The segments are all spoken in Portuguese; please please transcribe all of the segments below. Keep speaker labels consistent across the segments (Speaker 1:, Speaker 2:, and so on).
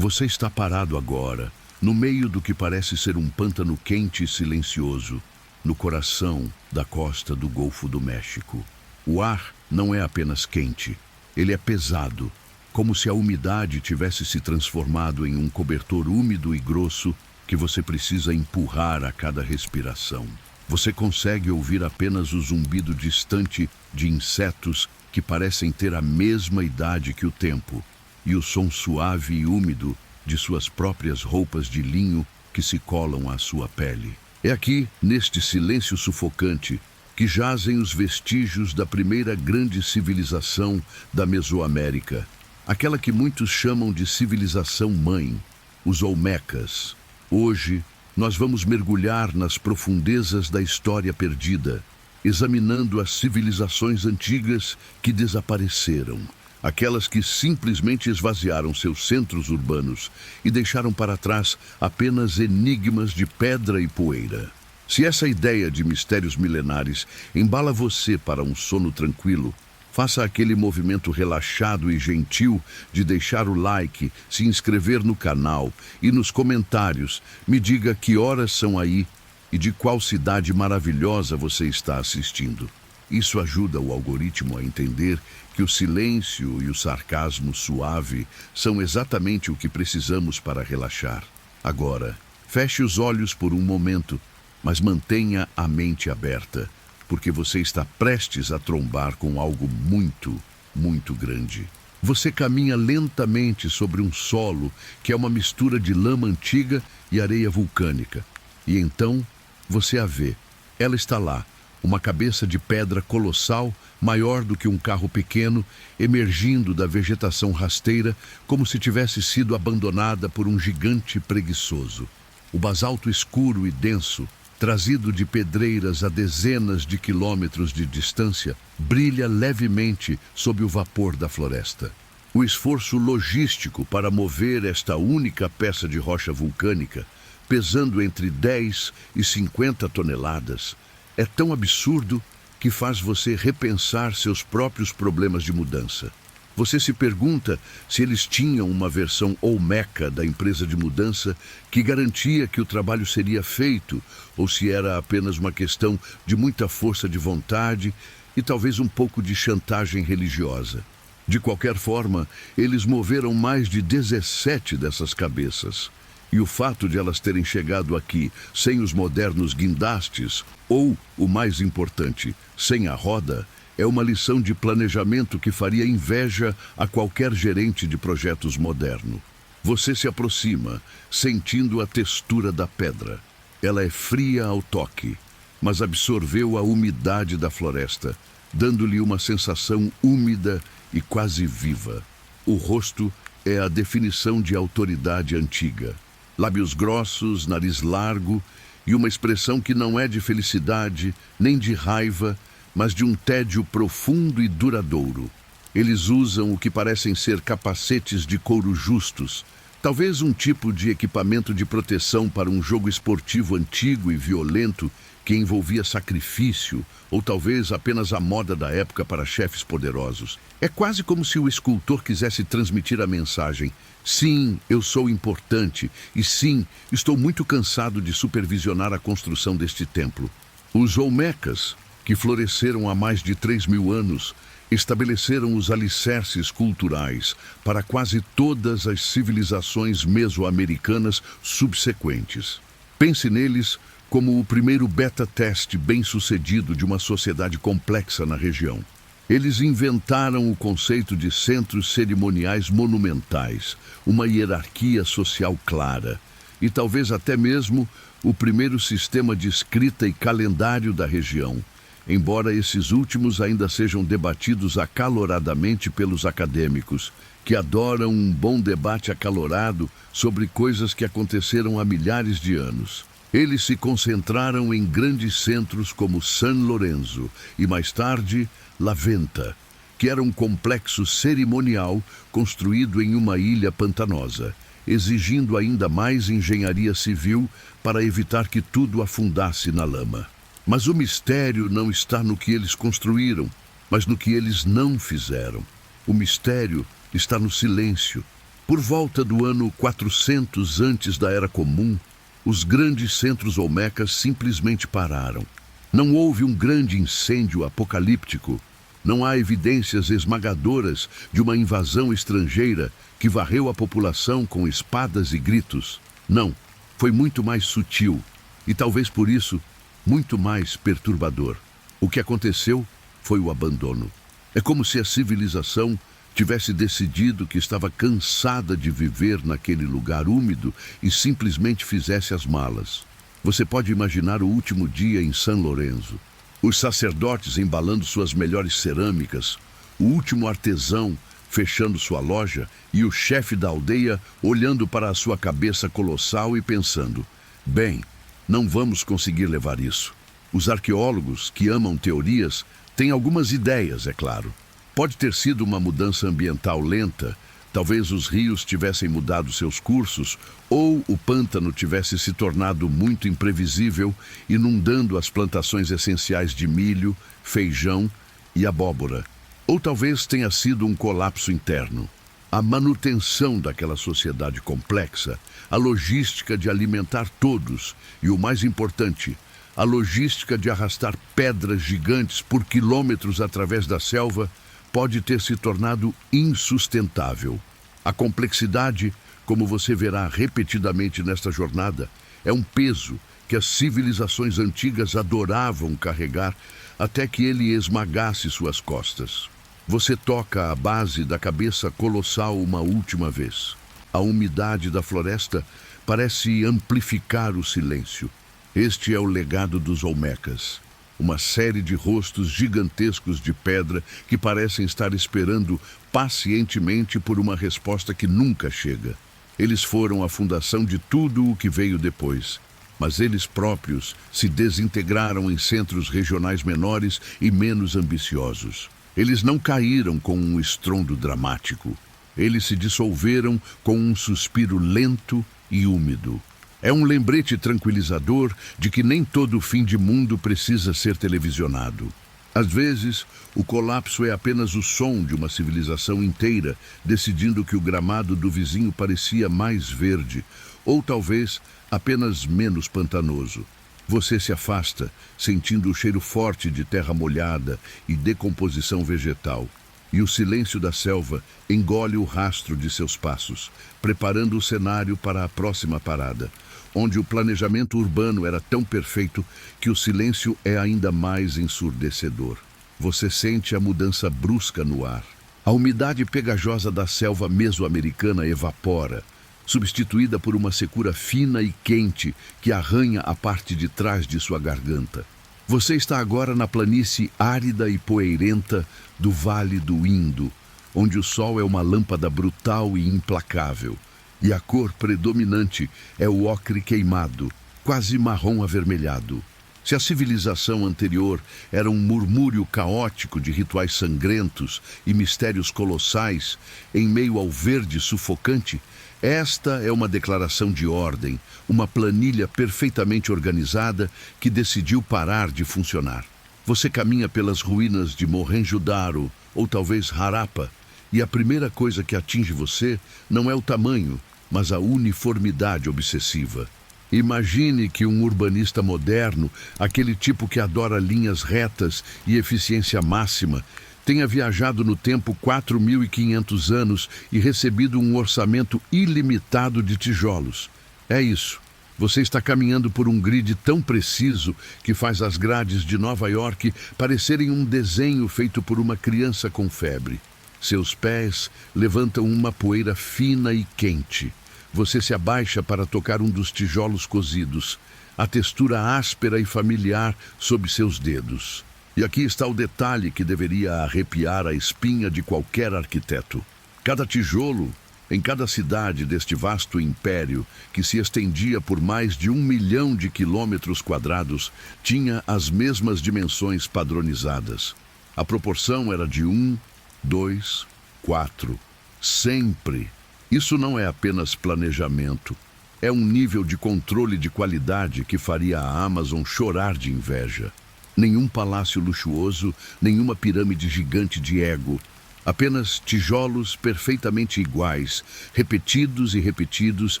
Speaker 1: Você está parado agora, no meio do que parece ser um pântano quente e silencioso, no coração da costa do Golfo do México. O ar não é apenas quente, ele é pesado, como se a umidade tivesse se transformado em um cobertor úmido e grosso que você precisa empurrar a cada respiração. Você consegue ouvir apenas o zumbido distante de insetos que parecem ter a mesma idade que o tempo, e o som suave e úmido de suas próprias roupas de linho que se colam à sua pele. É aqui, neste silêncio sufocante, que jazem os vestígios da primeira grande civilização da Mesoamérica, aquela que muitos chamam de civilização mãe, os Olmecas. Hoje, nós vamos mergulhar nas profundezas da história perdida, examinando as civilizações antigas que desapareceram, aquelas que simplesmente esvaziaram seus centros urbanos e deixaram para trás apenas enigmas de pedra e poeira. Se essa ideia de mistérios milenares embala você para um sono tranquilo, faça aquele movimento relaxado e gentil de deixar o like, se inscrever no canal e nos comentários me diga que horas são aí e de qual cidade maravilhosa você está assistindo. Isso ajuda o algoritmo a entender que o silêncio e o sarcasmo suave são exatamente o que precisamos para relaxar. Agora, feche os olhos por um momento, mas mantenha a mente aberta, porque você está prestes a trombar com algo muito, muito grande. Você caminha lentamente sobre um solo que é uma mistura de lama antiga e areia vulcânica. E então, você a vê. Ela está lá, uma cabeça de pedra colossal, maior do que um carro pequeno, emergindo da vegetação rasteira como se tivesse sido abandonada por um gigante preguiçoso. O basalto escuro e denso, trazido de pedreiras a dezenas de quilômetros de distância, brilha levemente sob o vapor da floresta. O esforço logístico para mover esta única peça de rocha vulcânica, pesando entre 10 e 50 toneladas, é tão absurdo que faz você repensar seus próprios problemas de mudança. Você se pergunta se eles tinham uma versão Olmeca da empresa de mudança que garantia que o trabalho seria feito, ou se era apenas uma questão de muita força de vontade e talvez um pouco de chantagem religiosa. De qualquer forma, eles moveram mais de 17 dessas cabeças. E o fato de elas terem chegado aqui sem os modernos guindastes, ou, o mais importante, sem a roda, é uma lição de planejamento que faria inveja a qualquer gerente de projetos moderno. Você se aproxima, sentindo a textura da pedra. Ela é fria ao toque, mas absorveu a umidade da floresta, dando-lhe uma sensação úmida e quase viva. O rosto é a definição de autoridade antiga. Lábios grossos, nariz largo e uma expressão que não é de felicidade nem de raiva, mas de um tédio profundo e duradouro. Eles usam o que parecem ser capacetes de couro justos, talvez um tipo de equipamento de proteção para um jogo esportivo antigo e violento que envolvia sacrifício, ou talvez apenas a moda da época para chefes poderosos. É quase como se o escultor quisesse transmitir a mensagem: sim, eu sou importante, e sim, estou muito cansado de supervisionar a construção deste templo. Os Olmecas, que floresceram há mais de 3.000 anos, estabeleceram os alicerces culturais para quase todas as civilizações mesoamericanas subsequentes. Pense neles como o primeiro beta-teste bem-sucedido de uma sociedade complexa na região. Eles inventaram o conceito de centros cerimoniais monumentais, uma hierarquia social clara, e talvez até mesmo o primeiro sistema de escrita e calendário da região, embora esses últimos ainda sejam debatidos acaloradamente pelos acadêmicos, que adoram um bom debate acalorado sobre coisas que aconteceram há milhares de anos. Eles se concentraram em grandes centros como San Lorenzo e, mais tarde, La Venta, que era um complexo cerimonial construído em uma ilha pantanosa, exigindo ainda mais engenharia civil para evitar que tudo afundasse na lama. Mas o mistério não está no que eles construíram, mas no que eles não fizeram. O mistério está no silêncio. Por volta do ano 400 antes da Era Comum, os grandes centros olmecas simplesmente pararam. Não houve um grande incêndio apocalíptico. Não há evidências esmagadoras de uma invasão estrangeira que varreu a população com espadas e gritos. Não, foi muito mais sutil e talvez por isso muito mais perturbador. O que aconteceu foi o abandono. É como se a civilização tivesse decidido que estava cansada de viver naquele lugar úmido e simplesmente fizesse as malas. Você pode imaginar o último dia em São Lourenço. Os sacerdotes embalando suas melhores cerâmicas, o último artesão fechando sua loja e o chefe da aldeia olhando para a sua cabeça colossal e pensando: bem, não vamos conseguir levar isso. Os arqueólogos, que amam teorias, têm algumas ideias, é claro. Pode ter sido uma mudança ambiental lenta, talvez os rios tivessem mudado seus cursos, ou o pântano tivesse se tornado muito imprevisível, inundando as plantações essenciais de milho, feijão e abóbora. Ou talvez tenha sido um colapso interno. A manutenção daquela sociedade complexa, a logística de alimentar todos e, o mais importante, a logística de arrastar pedras gigantes por quilômetros através da selva, pode ter se tornado insustentável. A complexidade, como você verá repetidamente nesta jornada, é um peso que as civilizações antigas adoravam carregar até que ele esmagasse suas costas. Você toca a base da cabeça colossal uma última vez. A umidade da floresta parece amplificar o silêncio. Este é o legado dos olmecas. Uma série de rostos gigantescos de pedra que parecem estar esperando pacientemente por uma resposta que nunca chega. Eles foram a fundação de tudo o que veio depois, mas eles próprios se desintegraram em centros regionais menores e menos ambiciosos. Eles não caíram com um estrondo dramático. Eles se dissolveram com um suspiro lento e úmido. É um lembrete tranquilizador de que nem todo fim de mundo precisa ser televisionado. Às vezes, o colapso é apenas o som de uma civilização inteira decidindo que o gramado do vizinho parecia mais verde, ou talvez apenas menos pantanoso. Você se afasta, sentindo o cheiro forte de terra molhada e decomposição vegetal. E o silêncio da selva engole o rastro de seus passos, preparando o cenário para a próxima parada, onde o planejamento urbano era tão perfeito que o silêncio é ainda mais ensurdecedor. Você sente a mudança brusca no ar. A umidade pegajosa da selva mesoamericana evapora, substituída por uma secura fina e quente que arranha a parte de trás de sua garganta. Você está agora na planície árida e poeirenta do Vale do Indo, onde o sol é uma lâmpada brutal e implacável, e a cor predominante é o ocre queimado, quase marrom avermelhado. Se a civilização anterior era um murmúrio caótico de rituais sangrentos e mistérios colossais em meio ao verde sufocante, esta é uma declaração de ordem, uma planilha perfeitamente organizada que decidiu parar de funcionar. Você caminha pelas ruínas de Mohenjo-Daro, ou talvez Harappa, e a primeira coisa que atinge você não é o tamanho, mas a uniformidade obsessiva. Imagine que um urbanista moderno, aquele tipo que adora linhas retas e eficiência máxima, tenha viajado no tempo 4.500 anos e recebido um orçamento ilimitado de tijolos. É isso. Você está caminhando por um grid tão preciso que faz as grades de Nova York parecerem um desenho feito por uma criança com febre. Seus pés levantam uma poeira fina e quente. Você se abaixa para tocar um dos tijolos cozidos, a textura áspera e familiar sob seus dedos. E aqui está o detalhe que deveria arrepiar a espinha de qualquer arquiteto. Cada tijolo, em cada cidade deste vasto império, que se estendia por mais de 1 milhão de quilômetros quadrados, tinha as mesmas dimensões padronizadas. A proporção era de 1, 2, 4. Sempre. Isso não é apenas planejamento. É um nível de controle de qualidade que faria a Amazon chorar de inveja. Nenhum palácio luxuoso, nenhuma pirâmide gigante de ego. Apenas tijolos perfeitamente iguais, repetidos e repetidos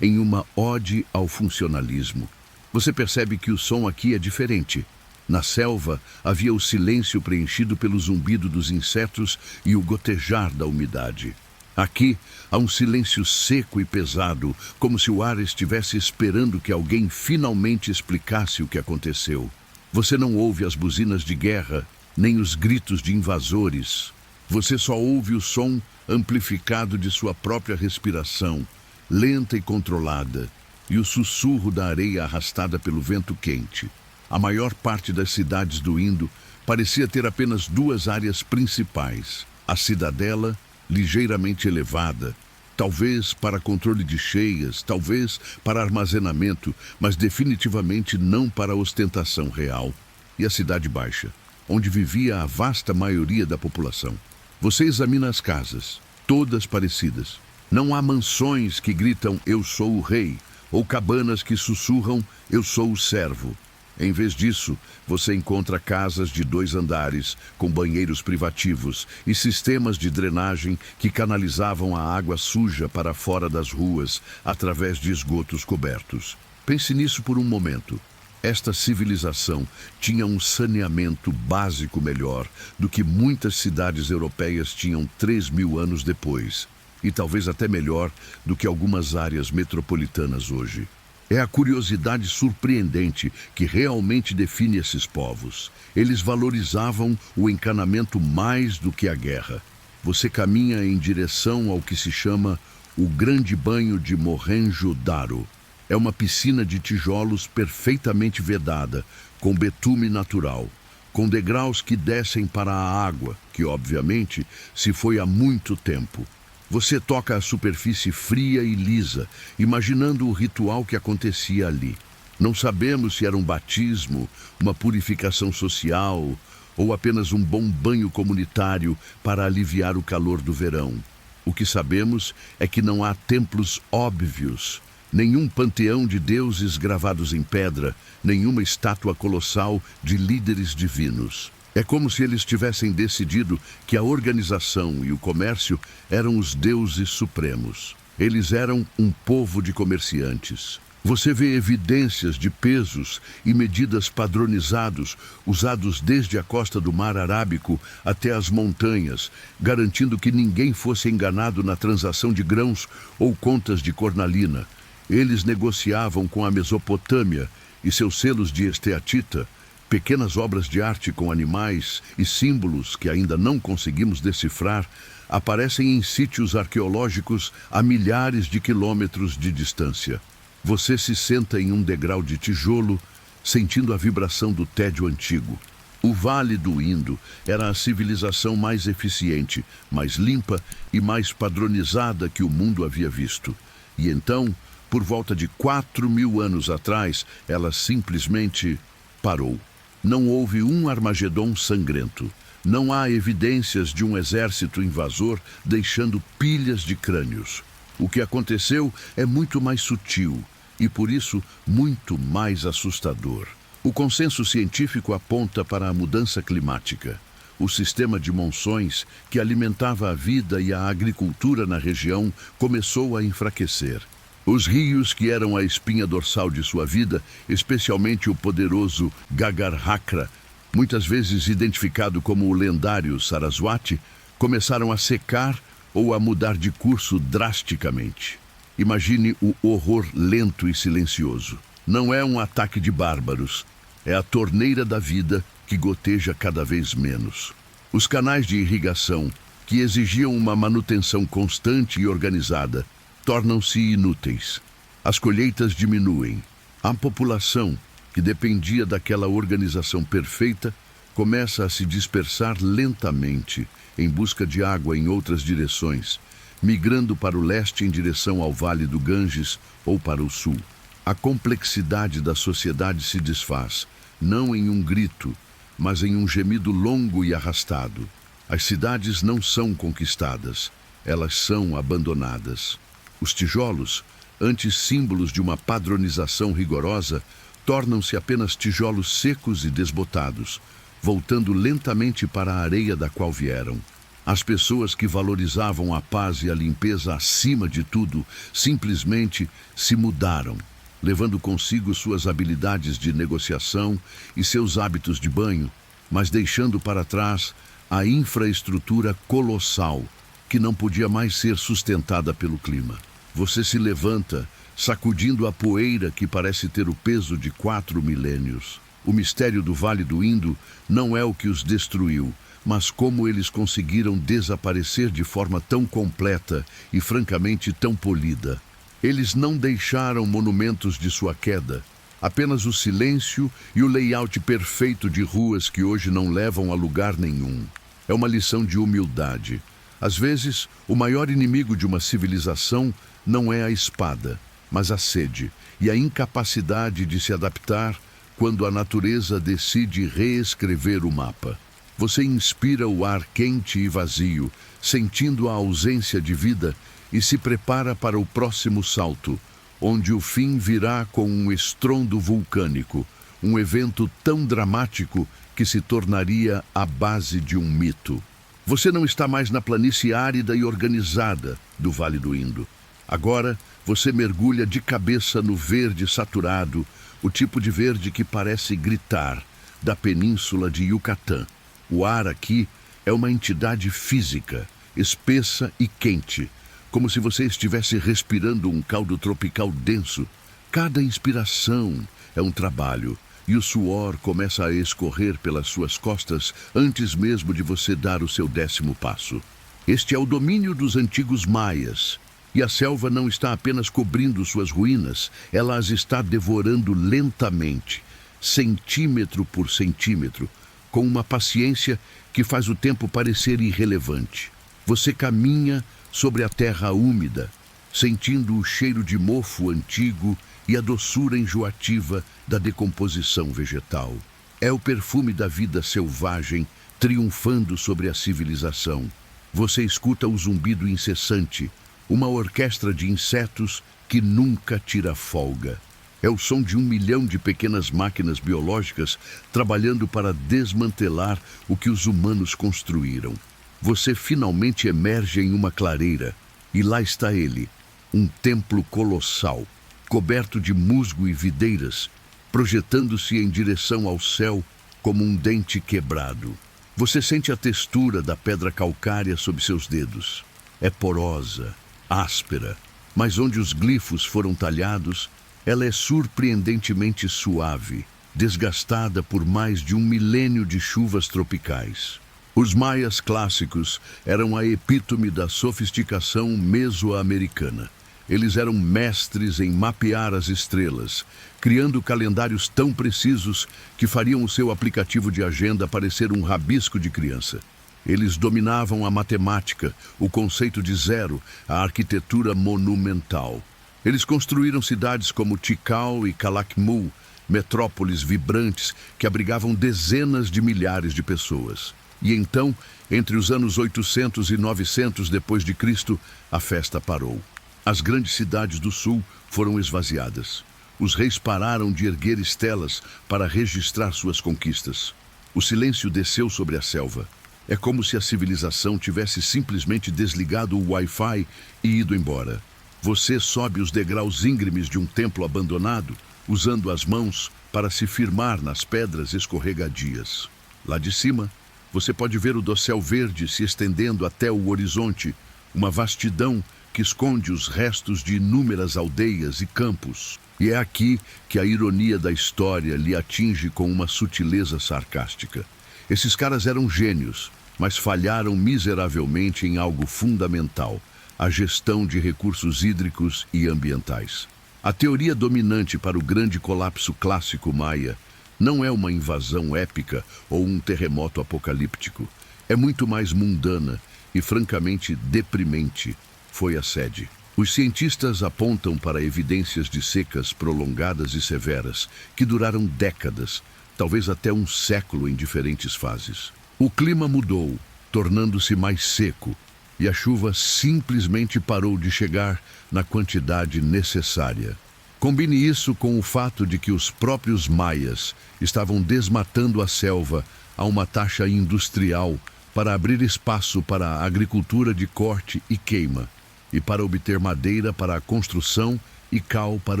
Speaker 1: em uma ode ao funcionalismo. Você percebe que o som aqui é diferente. Na selva, havia o silêncio preenchido pelo zumbido dos insetos e o gotejar da umidade. Aqui, há um silêncio seco e pesado, como se o ar estivesse esperando que alguém finalmente explicasse o que aconteceu. Você não ouve as buzinas de guerra, nem os gritos de invasores. Você só ouve o som amplificado de sua própria respiração, lenta e controlada, e o sussurro da areia arrastada pelo vento quente. A maior parte das cidades do Indo parecia ter apenas duas áreas principais: a cidadela, ligeiramente elevada, talvez para controle de cheias, talvez para armazenamento, mas definitivamente não para ostentação real, e a cidade baixa, onde vivia a vasta maioria da população. Você examina as casas, todas parecidas. Não há mansões que gritam "eu sou o rei", ou cabanas que sussurram "eu sou o servo". Em vez disso, você encontra casas de 2 andares, com banheiros privativos e sistemas de drenagem que canalizavam a água suja para fora das ruas através de esgotos cobertos. Pense nisso por um momento. Esta civilização tinha um saneamento básico melhor do que muitas cidades europeias tinham 3.000 anos depois, e talvez até melhor do que algumas áreas metropolitanas hoje. É a curiosidade surpreendente que realmente define esses povos. Eles valorizavam o encanamento mais do que a guerra. Você caminha em direção ao que se chama o Grande Banho de Mohenjo-Daro. É uma piscina de tijolos perfeitamente vedada, com betume natural, com degraus que descem para a água, que obviamente se foi há muito tempo. Você toca a superfície fria e lisa, imaginando o ritual que acontecia ali. Não sabemos se era um batismo, uma purificação social ou apenas um bom banho comunitário para aliviar o calor do verão. O que sabemos é que não há templos óbvios, nenhum panteão de deuses gravados em pedra, nenhuma estátua colossal de líderes divinos. É como se eles tivessem decidido que a organização e o comércio eram os deuses supremos. Eles eram um povo de comerciantes. Você vê evidências de pesos e medidas padronizados usados desde a costa do Mar Arábico até as montanhas, garantindo que ninguém fosse enganado na transação de grãos ou contas de cornalina. Eles negociavam com a Mesopotâmia e seus selos de esteatita, pequenas obras de arte com animais e símbolos que ainda não conseguimos decifrar, aparecem em sítios arqueológicos a milhares de quilômetros de distância. Você se senta em um degrau de tijolo, sentindo a vibração do tédio antigo. O Vale do Indo era a civilização mais eficiente, mais limpa e mais padronizada que o mundo havia visto. E então, por volta de 4.000 anos atrás, ela simplesmente parou. Não houve um Armagedon sangrento. Não há evidências de um exército invasor deixando pilhas de crânios. O que aconteceu é muito mais sutil e, por isso, muito mais assustador. O consenso científico aponta para a mudança climática. O sistema de monções, que alimentava a vida e a agricultura na região, começou a enfraquecer. Os rios, que eram a espinha dorsal de sua vida, especialmente o poderoso Gagarhakra, muitas vezes identificado como o lendário Saraswati, começaram a secar ou a mudar de curso drasticamente. Imagine o horror lento e silencioso. Não é um ataque de bárbaros, é a torneira da vida que goteja cada vez menos. Os canais de irrigação, que exigiam uma manutenção constante e organizada, tornam-se inúteis. As colheitas diminuem. A população, que dependia daquela organização perfeita, começa a se dispersar lentamente em busca de água em outras direções, migrando para o leste em direção ao Vale do Ganges ou para o sul. A complexidade da sociedade se desfaz, não em um grito, mas em um gemido longo e arrastado. As cidades não são conquistadas, elas são abandonadas. Os tijolos, antes símbolos de uma padronização rigorosa, tornam-se apenas tijolos secos e desbotados, voltando lentamente para a areia da qual vieram. As pessoas que valorizavam a paz e a limpeza acima de tudo simplesmente se mudaram, levando consigo suas habilidades de negociação e seus hábitos de banho, mas deixando para trás a infraestrutura colossal que não podia mais ser sustentada pelo clima. Você se levanta, sacudindo a poeira que parece ter o peso de 4 milênios. O mistério do Vale do Indo não é o que os destruiu, mas como eles conseguiram desaparecer de forma tão completa e francamente tão polida. Eles não deixaram monumentos de sua queda, apenas o silêncio e o layout perfeito de ruas que hoje não levam a lugar nenhum. É uma lição de humildade. Às vezes, o maior inimigo de uma civilização não é a espada, mas a sede e a incapacidade de se adaptar quando a natureza decide reescrever o mapa. Você inspira o ar quente e vazio, sentindo a ausência de vida, e se prepara para o próximo salto, onde o fim virá com um estrondo vulcânico, um evento tão dramático que se tornaria a base de um mito. Você não está mais na planície árida e organizada do Vale do Indo. Agora, você mergulha de cabeça no verde saturado, o tipo de verde que parece gritar, da península de Yucatán. O ar aqui é uma entidade física, espessa e quente, como se você estivesse respirando um caldo tropical denso. Cada inspiração é um trabalho, e o suor começa a escorrer pelas suas costas antes mesmo de você dar o seu 10º passo. Este é o domínio dos antigos maias, e a selva não está apenas cobrindo suas ruínas, ela as está devorando lentamente, centímetro por centímetro, com uma paciência que faz o tempo parecer irrelevante. Você caminha sobre a terra úmida, sentindo o cheiro de mofo antigo e a doçura enjoativa da decomposição vegetal. É o perfume da vida selvagem triunfando sobre a civilização. Você escuta o zumbido incessante, uma orquestra de insetos que nunca tira folga. É o som de 1 milhão de pequenas máquinas biológicas trabalhando para desmantelar o que os humanos construíram. Você finalmente emerge em uma clareira, e lá está ele, um templo colossal, coberto de musgo e videiras, projetando-se em direção ao céu como um dente quebrado. Você sente a textura da pedra calcária sob seus dedos. É porosa, áspera, mas onde os glifos foram talhados, ela é surpreendentemente suave, desgastada por mais de 1 milênio de chuvas tropicais. Os maias clássicos eram a epítome da sofisticação mesoamericana. Eles eram mestres em mapear as estrelas, criando calendários tão precisos que fariam o seu aplicativo de agenda parecer um rabisco de criança. Eles dominavam a matemática, o conceito de zero, a arquitetura monumental. Eles construíram cidades como Tikal e Calakmul, metrópoles vibrantes que abrigavam dezenas de milhares de pessoas. E então, entre os anos 800 e 900 depois de Cristo, a festa parou. As grandes cidades do sul foram esvaziadas. Os reis pararam de erguer estelas para registrar suas conquistas. O silêncio desceu sobre a selva. É como se a civilização tivesse simplesmente desligado o Wi-Fi e ido embora. Você sobe os degraus íngremes de um templo abandonado, usando as mãos para se firmar nas pedras escorregadias. Lá de cima, você pode ver o dossel verde se estendendo até o horizonte, uma vastidão que esconde os restos de inúmeras aldeias e campos. E é aqui que a ironia da história lhe atinge com uma sutileza sarcástica. Esses caras eram gênios, mas falharam miseravelmente em algo fundamental: a gestão de recursos hídricos e ambientais. A teoria dominante para o grande colapso clássico maia não é uma invasão épica ou um terremoto apocalíptico. É muito mais mundana e, francamente, deprimente. Foi a sede. Os cientistas apontam para evidências de secas prolongadas e severas, que duraram décadas, talvez até um século em diferentes fases. O clima mudou, tornando-se mais seco, e a chuva simplesmente parou de chegar na quantidade necessária. Combine isso com o fato de que os próprios maias estavam desmatando a selva a uma taxa industrial para abrir espaço para a agricultura de corte e queima, e para obter madeira para a construção e cal para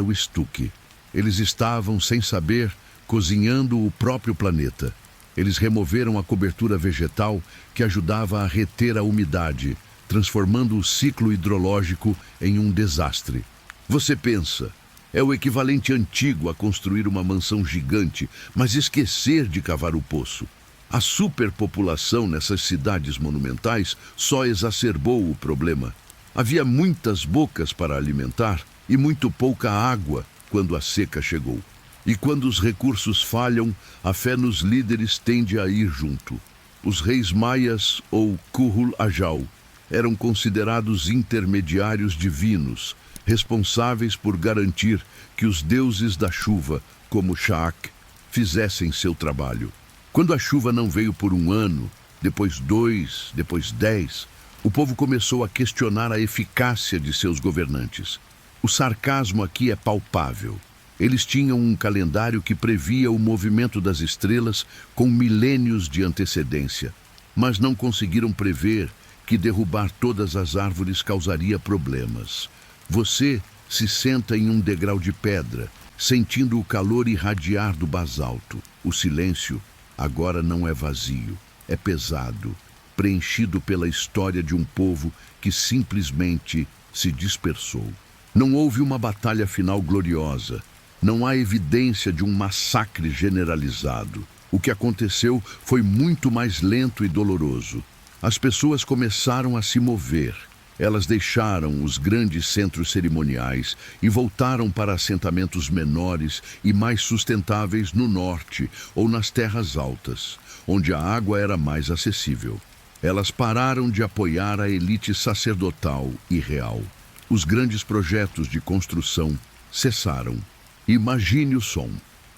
Speaker 1: o estuque. Eles estavam, sem saber, cozinhando o próprio planeta. Eles removeram a cobertura vegetal que ajudava a reter a umidade, transformando o ciclo hidrológico em um desastre. Você pensa, é o equivalente antigo a construir uma mansão gigante, mas esquecer de cavar o poço. A superpopulação nessas cidades monumentais só exacerbou o problema. Havia muitas bocas para alimentar e muito pouca água quando a seca chegou. E quando os recursos falham, a fé nos líderes tende a ir junto. Os reis maias, ou Kuhul Ajau, eram considerados intermediários divinos, responsáveis por garantir que os deuses da chuva, como Shaak, fizessem seu trabalho. Quando a chuva não veio por um ano, depois 2, depois 10, o povo começou a questionar a eficácia de seus governantes. O sarcasmo aqui é palpável. Eles tinham um calendário que previa o movimento das estrelas com milênios de antecedência, mas não conseguiram prever que derrubar todas as árvores causaria problemas. Você se senta em um degrau de pedra, sentindo o calor irradiar do basalto. O silêncio agora não é vazio, é pesado, preenchido pela história de um povo que simplesmente se dispersou. Não houve uma batalha final gloriosa. Não há evidência de um massacre generalizado. O que aconteceu foi muito mais lento e doloroso. As pessoas começaram a se mover. Elas deixaram os grandes centros cerimoniais e voltaram para assentamentos menores e mais sustentáveis no norte ou nas terras altas, onde a água era mais acessível. Elas pararam de apoiar a elite sacerdotal e real. Os grandes projetos de construção cessaram. Imagine o som.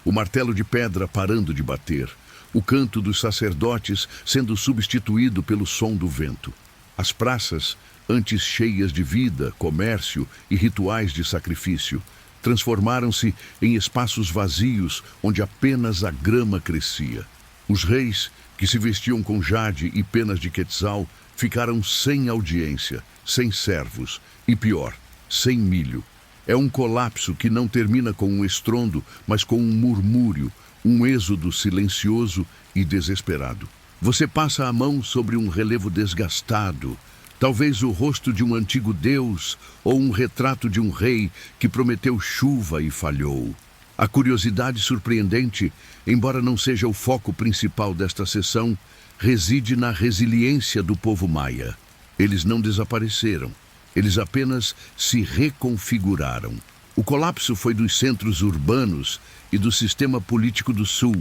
Speaker 1: O martelo de pedra parando de bater. O canto dos sacerdotes sendo substituído pelo som do vento. As praças, antes cheias de vida, comércio e rituais de sacrifício, transformaram-se em espaços vazios onde apenas a grama crescia. Os reis, que se vestiam com jade e penas de quetzal, ficaram sem audiência, sem servos e, pior, sem milho. É um colapso que não termina com um estrondo, mas com um murmúrio, um êxodo silencioso e desesperado. Você passa a mão sobre um relevo desgastado, talvez o rosto de um antigo deus ou um retrato de um rei que prometeu chuva e falhou. A curiosidade surpreendente, embora não seja o foco principal desta sessão, reside na resiliência do povo maia. Eles não desapareceram. Eles apenas se reconfiguraram. O colapso foi dos centros urbanos e do sistema político do Sul,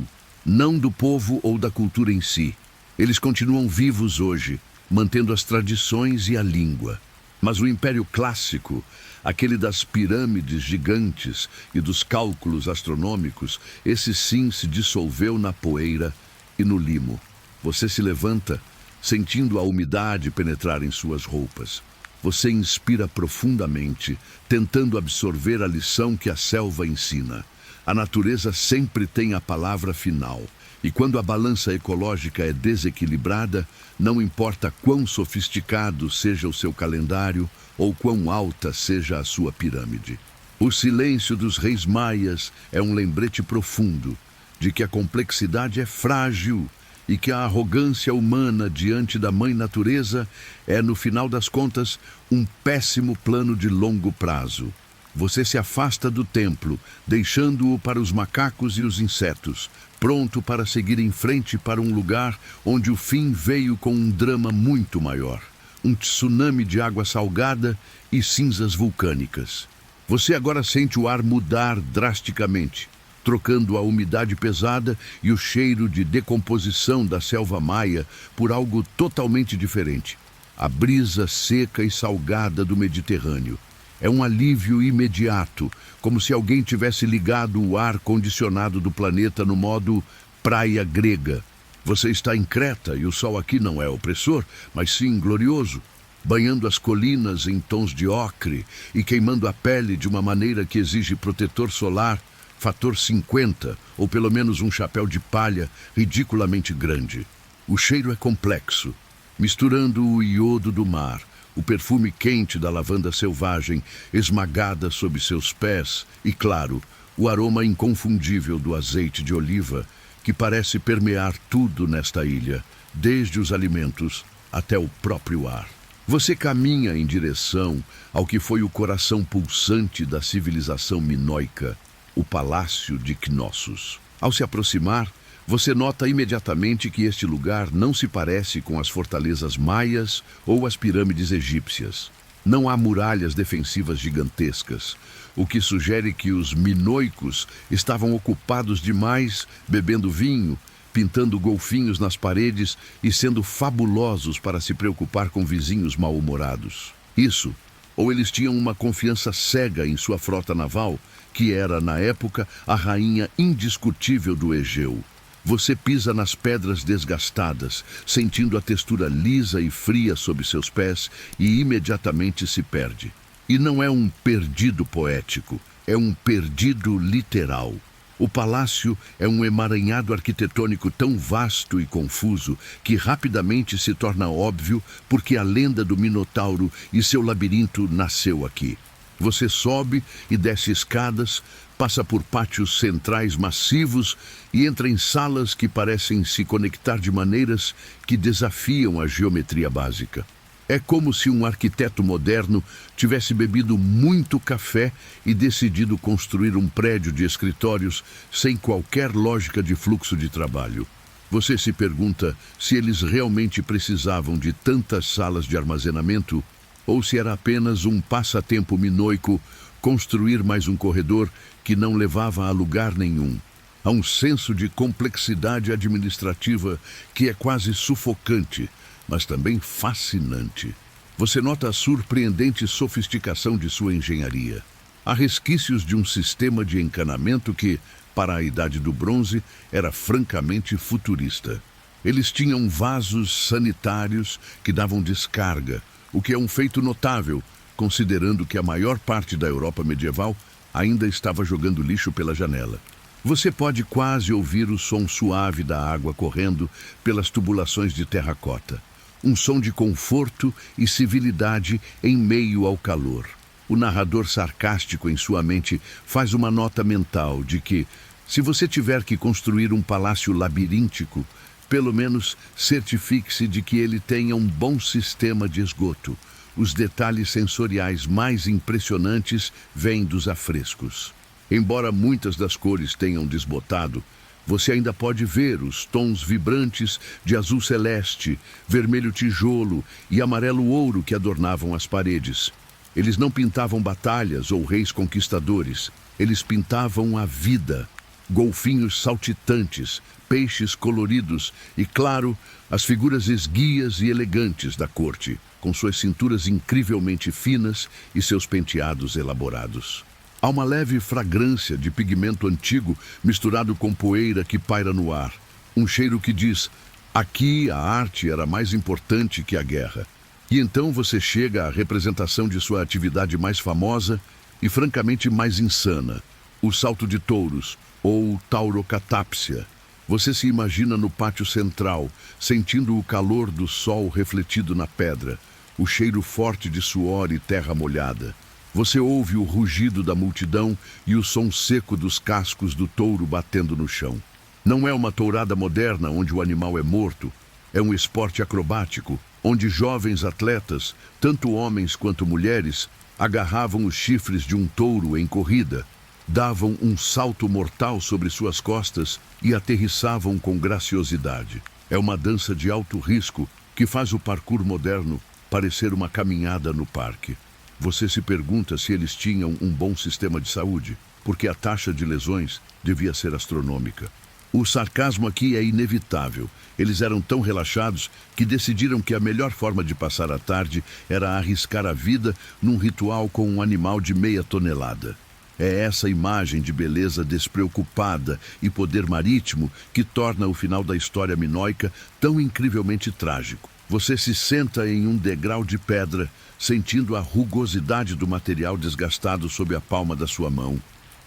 Speaker 1: não do povo ou da cultura em si. Eles continuam vivos hoje, mantendo as tradições e a língua. Mas o Império Clássico, aquele das pirâmides gigantes e dos cálculos astronômicos, esse sim se dissolveu na poeira e no limo. Você se levanta, sentindo a umidade penetrar em suas roupas. Você inspira profundamente, tentando absorver a lição que a selva ensina. A natureza sempre tem a palavra final. E quando a balança ecológica é desequilibrada, não importa quão sofisticado seja o seu calendário ou quão alta seja a sua pirâmide. O silêncio dos reis maias é um lembrete profundo de que a complexidade é frágil e que a arrogância humana diante da mãe natureza é, no final das contas, um péssimo plano de longo prazo. Você se afasta do templo, deixando-o para os macacos e os insetos, pronto para seguir em frente para um lugar onde o fim veio com um drama muito maior. Um tsunami de água salgada e cinzas vulcânicas. Você agora sente o ar mudar drasticamente, trocando a umidade pesada e o cheiro de decomposição da selva maia por algo totalmente diferente. A brisa seca e salgada do Mediterrâneo. É um alívio imediato, como se alguém tivesse ligado o ar condicionado do planeta no modo praia grega. Você está em Creta e o sol aqui não é opressor, mas sim glorioso, banhando as colinas em tons de ocre e queimando a pele de uma maneira que exige protetor solar fator 50, ou pelo menos um chapéu de palha ridiculamente grande. O cheiro é complexo, misturando o iodo do mar, o perfume quente da lavanda selvagem esmagada sob seus pés e, claro, o aroma inconfundível do azeite de oliva que parece permear tudo nesta ilha, desde os alimentos até o próprio ar. Você caminha em direção ao que foi o coração pulsante da civilização minoica, o Palácio de Knossos. Ao se aproximar, você nota imediatamente que este lugar não se parece com as fortalezas maias ou as pirâmides egípcias. Não há muralhas defensivas gigantescas, o que sugere que os minoicos estavam ocupados demais bebendo vinho, pintando golfinhos nas paredes e sendo fabulosos para se preocupar com vizinhos mal-humorados. Isso, ou eles tinham uma confiança cega em sua frota naval, que era, na época, a rainha indiscutível do Egeu. Você pisa nas pedras desgastadas, sentindo a textura lisa e fria sob seus pés e imediatamente se perde. E não é um perdido poético, é um perdido literal. O palácio é um emaranhado arquitetônico tão vasto e confuso que rapidamente se torna óbvio porque a lenda do Minotauro e seu labirinto nasceu aqui. Você sobe e desce escadas, passa por pátios centrais massivos e entra em salas que parecem se conectar de maneiras que desafiam a geometria básica. É como se um arquiteto moderno tivesse bebido muito café e decidido construir um prédio de escritórios sem qualquer lógica de fluxo de trabalho. Você se pergunta se eles realmente precisavam de tantas salas de armazenamento ou se era apenas um passatempo minoico construir mais um corredor que não levava a lugar nenhum. Há um senso de complexidade administrativa que é quase sufocante, mas também fascinante. Você nota a surpreendente sofisticação de sua engenharia. Há resquícios de um sistema de encanamento que, para a Idade do Bronze, era francamente futurista. Eles tinham vasos sanitários que davam descarga, o que é um feito notável, considerando que a maior parte da Europa medieval ainda estava jogando lixo pela janela. Você pode quase ouvir o som suave da água correndo pelas tubulações de terracota. Um som de conforto e civilidade em meio ao calor. O narrador sarcástico em sua mente faz uma nota mental de que, se você tiver que construir um palácio labiríntico, pelo menos certifique-se de que ele tenha um bom sistema de esgoto. Os detalhes sensoriais mais impressionantes vêm dos afrescos. Embora muitas das cores tenham desbotado, você ainda pode ver os tons vibrantes de azul celeste, vermelho tijolo e amarelo ouro que adornavam as paredes. Eles não pintavam batalhas ou reis conquistadores, eles pintavam a vida. Golfinhos saltitantes, peixes coloridos e, claro, as figuras esguias e elegantes da corte, com suas cinturas incrivelmente finas e seus penteados elaborados. Há uma leve fragrância de pigmento antigo misturado com poeira que paira no ar. Um cheiro que diz, aqui a arte era mais importante que a guerra. E então você chega à representação de sua atividade mais famosa e francamente mais insana, o salto de touros, ou taurocatápsia. Você se imagina no pátio central, sentindo o calor do sol refletido na pedra, o cheiro forte de suor e terra molhada. Você ouve o rugido da multidão e o som seco dos cascos do touro batendo no chão. Não é uma tourada moderna onde o animal é morto, é um esporte acrobático, onde jovens atletas, tanto homens quanto mulheres, agarravam os chifres de um touro em corrida, davam um salto mortal sobre suas costas e aterrissavam com graciosidade. É uma dança de alto risco que faz o parkour moderno parecer uma caminhada no parque. Você se pergunta se eles tinham um bom sistema de saúde, porque a taxa de lesões devia ser astronômica. O sarcasmo aqui é inevitável. Eles eram tão relaxados que decidiram que a melhor forma de passar a tarde era arriscar a vida num ritual com um animal de meia tonelada. É essa imagem de beleza despreocupada e poder marítimo que torna o final da história minoica tão incrivelmente trágico. Você se senta em um degrau de pedra, sentindo a rugosidade do material desgastado sob a palma da sua mão.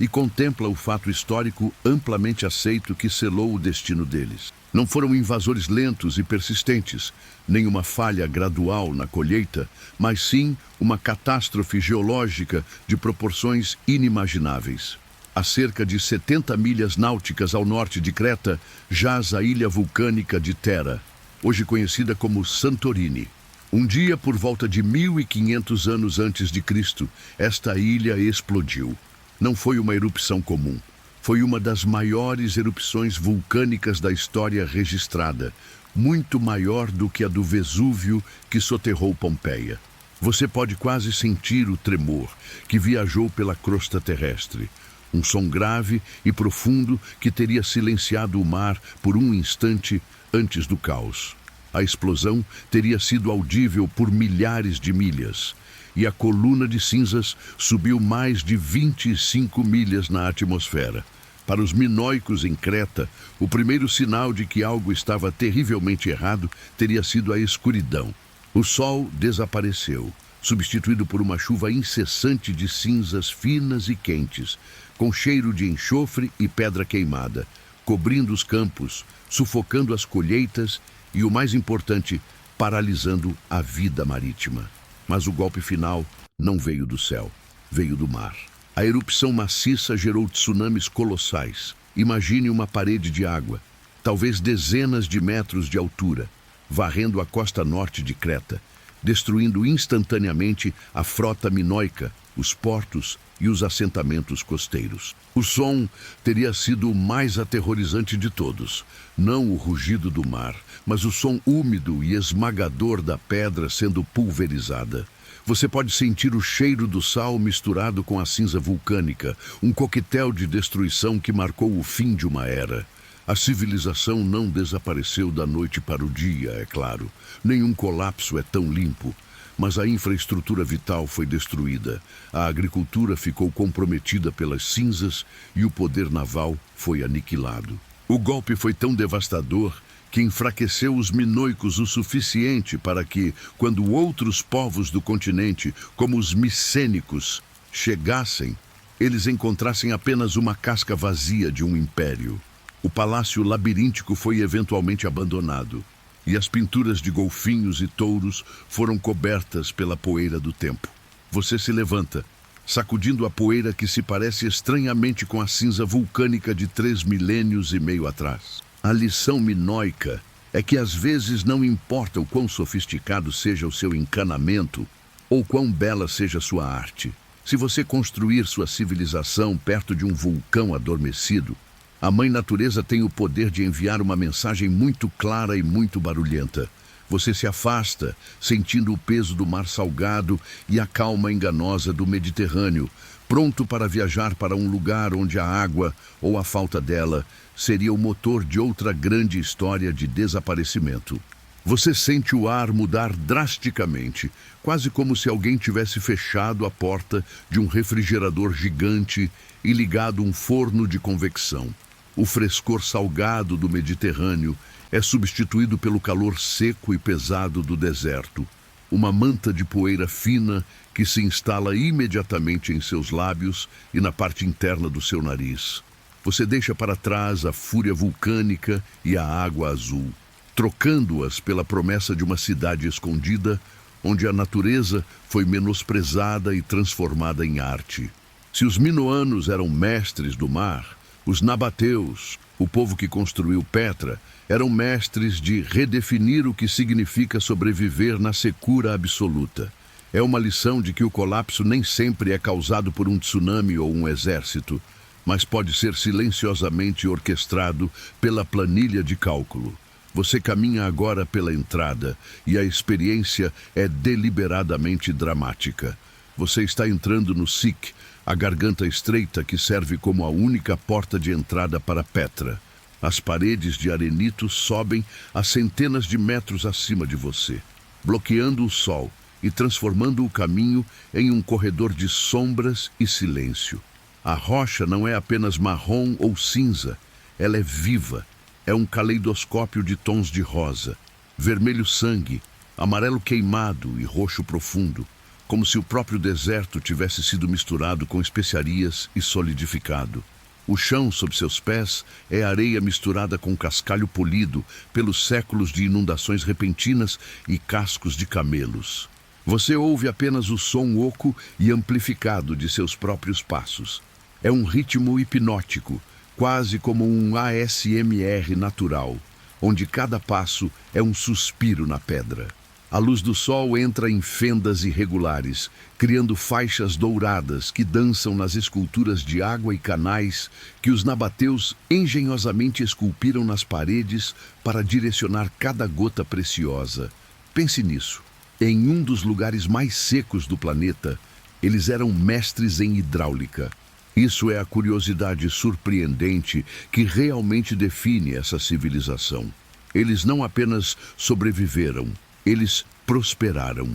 Speaker 1: e contempla o fato histórico amplamente aceito que selou o destino deles. Não foram invasores lentos e persistentes, nem uma falha gradual na colheita, mas sim uma catástrofe geológica de proporções inimagináveis. A cerca de 70 milhas náuticas ao norte de Creta, jaz a ilha vulcânica de Thera, hoje conhecida como Santorini. Um dia, por volta de 1500 anos antes de Cristo, esta ilha explodiu. Não foi uma erupção comum. Foi uma das maiores erupções vulcânicas da história registrada, muito maior do que a do Vesúvio que soterrou Pompeia. Você pode quase sentir o tremor que viajou pela crosta terrestre. Um som grave e profundo que teria silenciado o mar por um instante antes do caos. A explosão teria sido audível por milhares de milhas, e a coluna de cinzas subiu mais de 25 milhas na atmosfera. Para os minoicos em Creta, o primeiro sinal de que algo estava terrivelmente errado teria sido a escuridão. O sol desapareceu, substituído por uma chuva incessante de cinzas finas e quentes, com cheiro de enxofre e pedra queimada, cobrindo os campos, sufocando as colheitas e, o mais importante, paralisando a vida marítima. Mas o golpe final não veio do céu, veio do mar. A erupção maciça gerou tsunamis colossais. Imagine uma parede de água, talvez dezenas de metros de altura, varrendo a costa norte de Creta, destruindo instantaneamente a frota minoica, os portos e os assentamentos costeiros. O som teria sido o mais aterrorizante de todos. Não o rugido do mar, mas o som úmido e esmagador da pedra sendo pulverizada. Você pode sentir o cheiro do sal misturado com a cinza vulcânica, um coquetel de destruição que marcou o fim de uma era. A civilização não desapareceu da noite para o dia, é claro. Nenhum colapso é tão limpo. Mas a infraestrutura vital foi destruída, a agricultura ficou comprometida pelas cinzas e o poder naval foi aniquilado. O golpe foi tão devastador que enfraqueceu os minoicos o suficiente para que, quando outros povos do continente, como os micênicos, chegassem, eles encontrassem apenas uma casca vazia de um império. O palácio labiríntico foi eventualmente abandonado, e as pinturas de golfinhos e touros foram cobertas pela poeira do tempo. Você se levanta, sacudindo a poeira que se parece estranhamente com a cinza vulcânica de 3 milênios e meio atrás. A lição minoica é que às vezes não importa o quão sofisticado seja o seu encanamento ou quão bela seja sua arte. Se você construir sua civilização perto de um vulcão adormecido, a Mãe Natureza tem o poder de enviar uma mensagem muito clara e muito barulhenta. Você se afasta, sentindo o peso do mar salgado e a calma enganosa do Mediterrâneo, pronto para viajar para um lugar onde a água, ou a falta dela, seria o motor de outra grande história de desaparecimento. Você sente o ar mudar drasticamente, quase como se alguém tivesse fechado a porta de um refrigerador gigante e ligado um forno de convecção. O frescor salgado do Mediterrâneo é substituído pelo calor seco e pesado do deserto. Uma manta de poeira fina que se instala imediatamente em seus lábios e na parte interna do seu nariz. Você deixa para trás a fúria vulcânica e a água azul, trocando-as pela promessa de uma cidade escondida, onde a natureza foi menosprezada e transformada em arte. Se os minoanos eram mestres do mar, os nabateus, o povo que construiu Petra, eram mestres de redefinir o que significa sobreviver na secura absoluta. É uma lição de que o colapso nem sempre é causado por um tsunami ou um exército, mas pode ser silenciosamente orquestrado pela planilha de cálculo. Você caminha agora pela entrada e a experiência é deliberadamente dramática. Você está entrando no Sikh, a garganta estreita que serve como a única porta de entrada para Petra. As paredes de arenito sobem a centenas de metros acima de você, bloqueando o sol e transformando o caminho em um corredor de sombras e silêncio. A rocha não é apenas marrom ou cinza, ela é viva. É um caleidoscópio de tons de rosa, vermelho sangue, amarelo queimado e roxo profundo. como se o próprio deserto tivesse sido misturado com especiarias e solidificado. O chão sob seus pés é areia misturada com cascalho polido pelos séculos de inundações repentinas e cascos de camelos. Você ouve apenas o som oco e amplificado de seus próprios passos. É um ritmo hipnótico, quase como um ASMR natural, onde cada passo é um suspiro na pedra. A luz do sol entra em fendas irregulares, criando faixas douradas que dançam nas esculturas de água e canais que os nabateus engenhosamente esculpiram nas paredes para direcionar cada gota preciosa. Pense nisso. Em um dos lugares mais secos do planeta, eles eram mestres em hidráulica. Isso é a curiosidade surpreendente que realmente define essa civilização. Eles não apenas sobreviveram, eles prosperaram.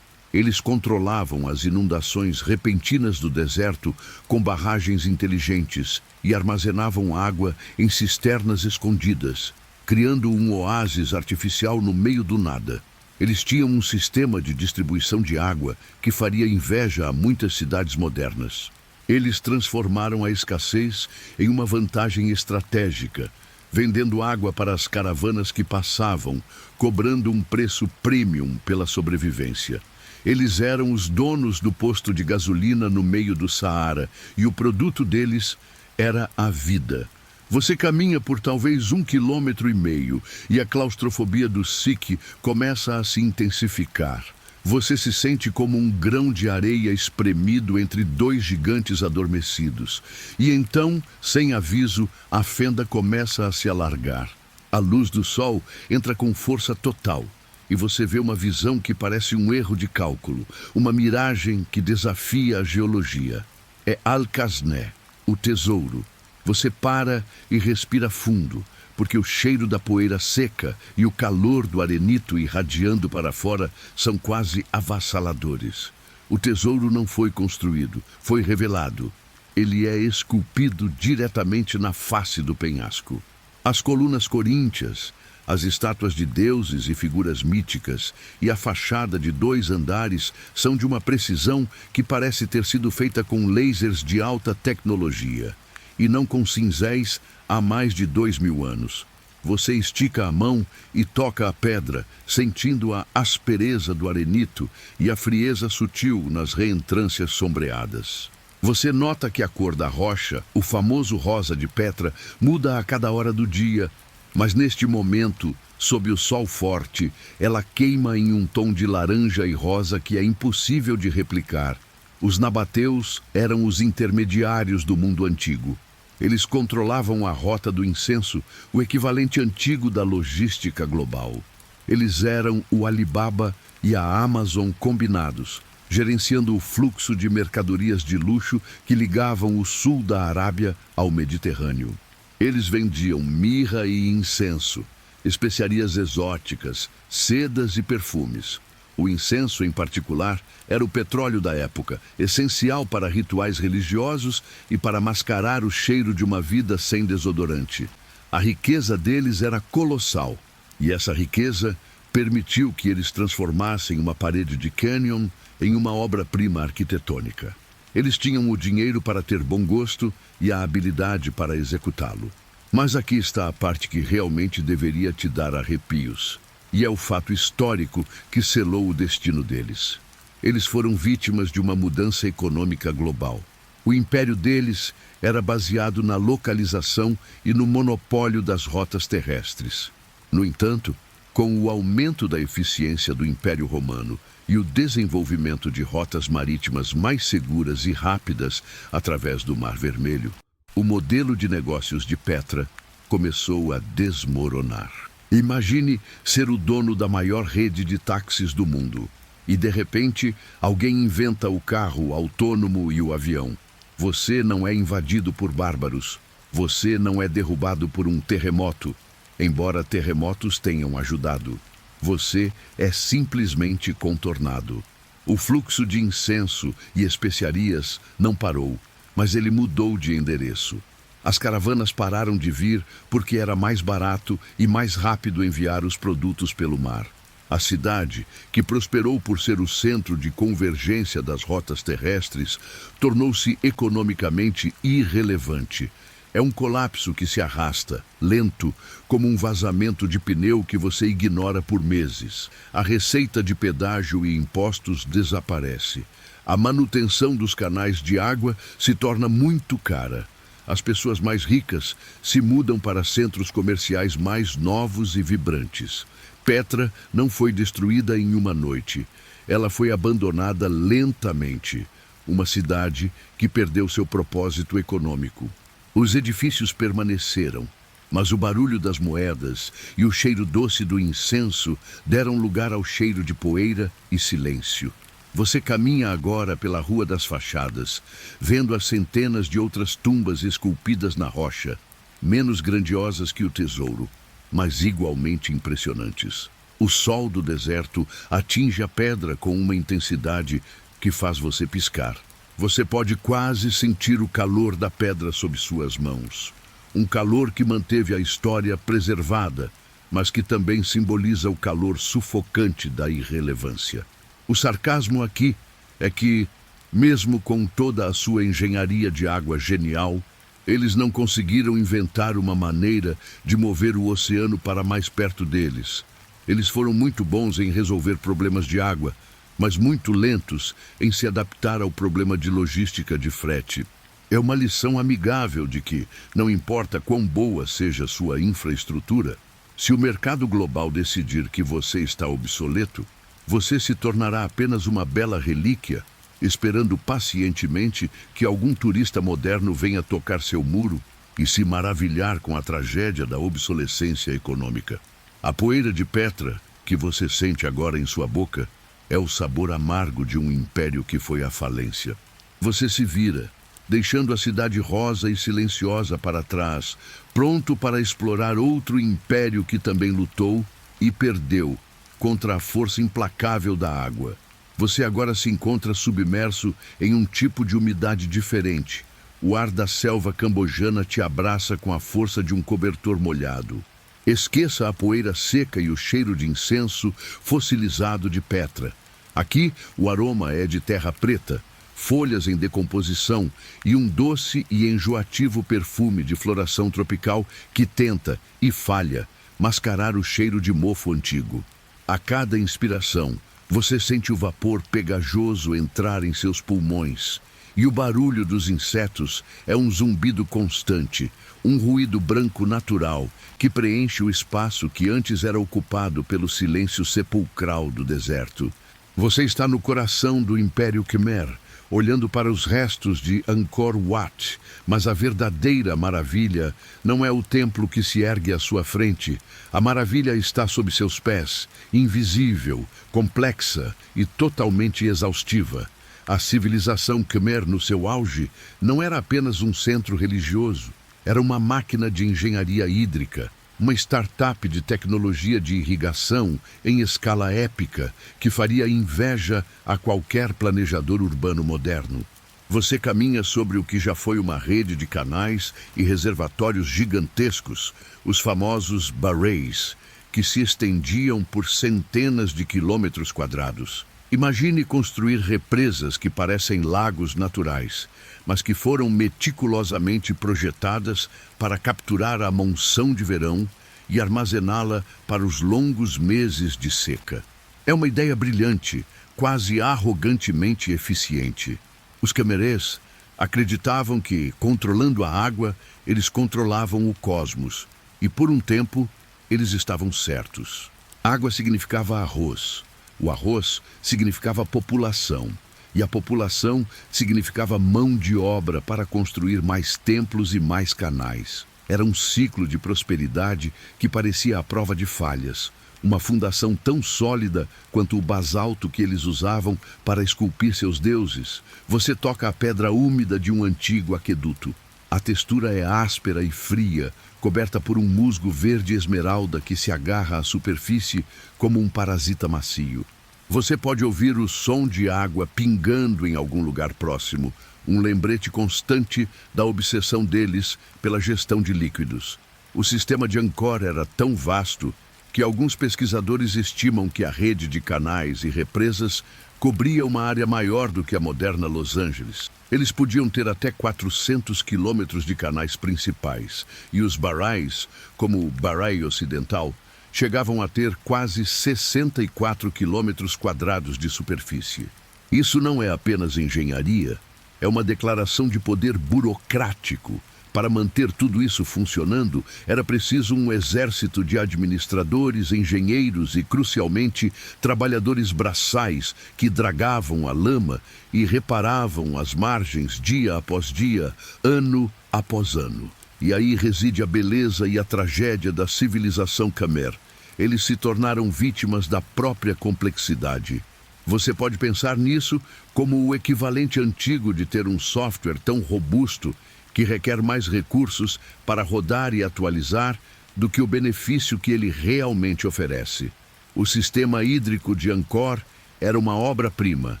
Speaker 1: Eles controlavam as inundações repentinas do deserto com barragens inteligentes e armazenavam água em cisternas escondidas, criando um oásis artificial no meio do nada. Eles tinham um sistema de distribuição de água que faria inveja a muitas cidades modernas. Eles transformaram a escassez em uma vantagem estratégica, vendendo água para as caravanas que passavam, cobrando um preço premium pela sobrevivência. Eles eram os donos do posto de gasolina no meio do Saara, e o produto deles era a vida. Você caminha por talvez 1,5 km e a claustrofobia do Sikh começa a se intensificar. Você se sente como um grão de areia espremido entre dois gigantes adormecidos. E então, sem aviso, a fenda começa a se alargar. A luz do sol entra com força total. E você vê uma visão que parece um erro de cálculo, uma miragem que desafia a geologia. É Al-Kazné, o tesouro. Você para e respira fundo, porque o cheiro da poeira seca e o calor do arenito irradiando para fora são quase avassaladores. O tesouro não foi construído, foi revelado. Ele é esculpido diretamente na face do penhasco. As colunas coríntias, as estátuas de deuses e figuras míticas e a fachada de 2 andares são de uma precisão que parece ter sido feita com lasers de alta tecnologia, e não com cinzéis há mais de 2.000 anos. Você estica a mão e toca a pedra, sentindo a aspereza do arenito e a frieza sutil nas reentrâncias sombreadas. Você nota que a cor da rocha, o famoso rosa de Petra, muda a cada hora do dia, mas neste momento, sob o sol forte, ela queima em um tom de laranja e rosa que é impossível de replicar. Os nabateus eram os intermediários do mundo antigo. Eles controlavam a rota do incenso, o equivalente antigo da logística global. Eles eram o Alibaba e a Amazon combinados, gerenciando o fluxo de mercadorias de luxo que ligavam o sul da Arábia ao Mediterrâneo. Eles vendiam mirra e incenso, especiarias exóticas, sedas e perfumes. O incenso, em particular, era o petróleo da época, essencial para rituais religiosos e para mascarar o cheiro de uma vida sem desodorante. A riqueza deles era colossal, e essa riqueza permitiu que eles transformassem uma parede de cânion em uma obra-prima arquitetônica. Eles tinham o dinheiro para ter bom gosto e a habilidade para executá-lo. Mas aqui está a parte que realmente deveria te dar arrepios. E é o fato histórico que selou o destino deles. Eles foram vítimas de uma mudança econômica global. O império deles era baseado na localização e no monopólio das rotas terrestres. No entanto, com o aumento da eficiência do Império Romano e o desenvolvimento de rotas marítimas mais seguras e rápidas através do Mar Vermelho, o modelo de negócios de Petra começou a desmoronar. Imagine ser o dono da maior rede de táxis do mundo e, de repente, alguém inventa o carro autônomo e o avião. Você não é invadido por bárbaros. Você não é derrubado por um terremoto, embora terremotos tenham ajudado. Você é simplesmente contornado. O fluxo de incenso e especiarias não parou, mas ele mudou de endereço. As caravanas pararam de vir porque era mais barato e mais rápido enviar os produtos pelo mar. A cidade, que prosperou por ser o centro de convergência das rotas terrestres, tornou-se economicamente irrelevante. É um colapso que se arrasta, lento, como um vazamento de pneu que você ignora por meses. A receita de pedágio e impostos desaparece. A manutenção dos canais de água se torna muito cara. As pessoas mais ricas se mudam para centros comerciais mais novos e vibrantes. Petra não foi destruída em uma noite. Ela foi abandonada lentamente. Uma cidade que perdeu seu propósito econômico. Os edifícios permaneceram, mas o barulho das moedas e o cheiro doce do incenso deram lugar ao cheiro de poeira e silêncio. Você caminha agora pela Rua das Fachadas, vendo as centenas de outras tumbas esculpidas na rocha, menos grandiosas que o tesouro, mas igualmente impressionantes. O sol do deserto atinge a pedra com uma intensidade que faz você piscar. Você pode quase sentir o calor da pedra sob suas mãos. Um calor que manteve a história preservada, mas que também simboliza o calor sufocante da irrelevância. O sarcasmo aqui é que, mesmo com toda a sua engenharia de água genial, eles não conseguiram inventar uma maneira de mover o oceano para mais perto deles. Eles foram muito bons em resolver problemas de água, mas muito lentos em se adaptar ao problema de logística de frete. É uma lição amigável de que, não importa quão boa seja sua infraestrutura, se o mercado global decidir que você está obsoleto, você se tornará apenas uma bela relíquia, esperando pacientemente que algum turista moderno venha tocar seu muro e se maravilhar com a tragédia da obsolescência econômica. A poeira de Petra, que você sente agora em sua boca, é o sabor amargo de um império que foi à falência. Você se vira, deixando a cidade rosa e silenciosa para trás, pronto para explorar outro império que também lutou e perdeu contra a força implacável da água. Você agora se encontra submerso em um tipo de umidade diferente. O ar da selva cambojana te abraça com a força de um cobertor molhado. Esqueça a poeira seca e o cheiro de incenso fossilizado de Petra. Aqui, o aroma é de terra preta, folhas em decomposição e um doce e enjoativo perfume de floração tropical que tenta, e falha, mascarar o cheiro de mofo antigo. A cada inspiração, você sente o vapor pegajoso entrar em seus pulmões. E o barulho dos insetos é um zumbido constante, um ruído branco natural que preenche o espaço que antes era ocupado pelo silêncio sepulcral do deserto. Você está no coração do Império Khmer, olhando para os restos de Angkor Wat, mas a verdadeira maravilha não é o templo que se ergue à sua frente. A maravilha está sob seus pés, invisível, complexa e totalmente exaustiva. A civilização Khmer, no seu auge, não era apenas um centro religioso, era uma máquina de engenharia hídrica, uma startup de tecnologia de irrigação em escala épica que faria inveja a qualquer planejador urbano moderno. Você caminha sobre o que já foi uma rede de canais e reservatórios gigantescos, os famosos barrays, que se estendiam por centenas de quilômetros quadrados. Imagine construir represas que parecem lagos naturais, mas que foram meticulosamente projetadas para capturar a monção de verão e armazená-la para os longos meses de seca. É uma ideia brilhante, quase arrogantemente eficiente. Os khmerês acreditavam que, controlando a água, eles controlavam o cosmos, e por um tempo eles estavam certos. Água significava arroz. O arroz significava população, e a população significava mão de obra para construir mais templos e mais canais. Era um ciclo de prosperidade que parecia à prova de falhas, uma fundação tão sólida quanto o basalto que eles usavam para esculpir seus deuses. Você toca a pedra úmida de um antigo aqueduto. A textura é áspera e fria, coberta por um musgo verde esmeralda que se agarra à superfície como um parasita macio. Você pode ouvir o som de água pingando em algum lugar próximo, um lembrete constante da obsessão deles pela gestão de líquidos. O sistema de Angkor era tão vasto que alguns pesquisadores estimam que a rede de canais e represas cobria uma área maior do que a moderna Los Angeles. Eles podiam ter até 400 quilômetros de canais principais, e os barais, como o Barai Ocidental, chegavam a ter quase 64 quilômetros quadrados de superfície. Isso não é apenas engenharia, é uma declaração de poder burocrático. Para manter tudo isso funcionando, era preciso um exército de administradores, engenheiros e, crucialmente, trabalhadores braçais que dragavam a lama e reparavam as margens dia após dia, ano após ano. E aí reside a beleza e a tragédia da civilização Khmer. Eles se tornaram vítimas da própria complexidade. Você pode pensar nisso como o equivalente antigo de ter um software tão robusto que requer mais recursos para rodar e atualizar do que o benefício que ele realmente oferece. O sistema hídrico de Angkor era uma obra-prima,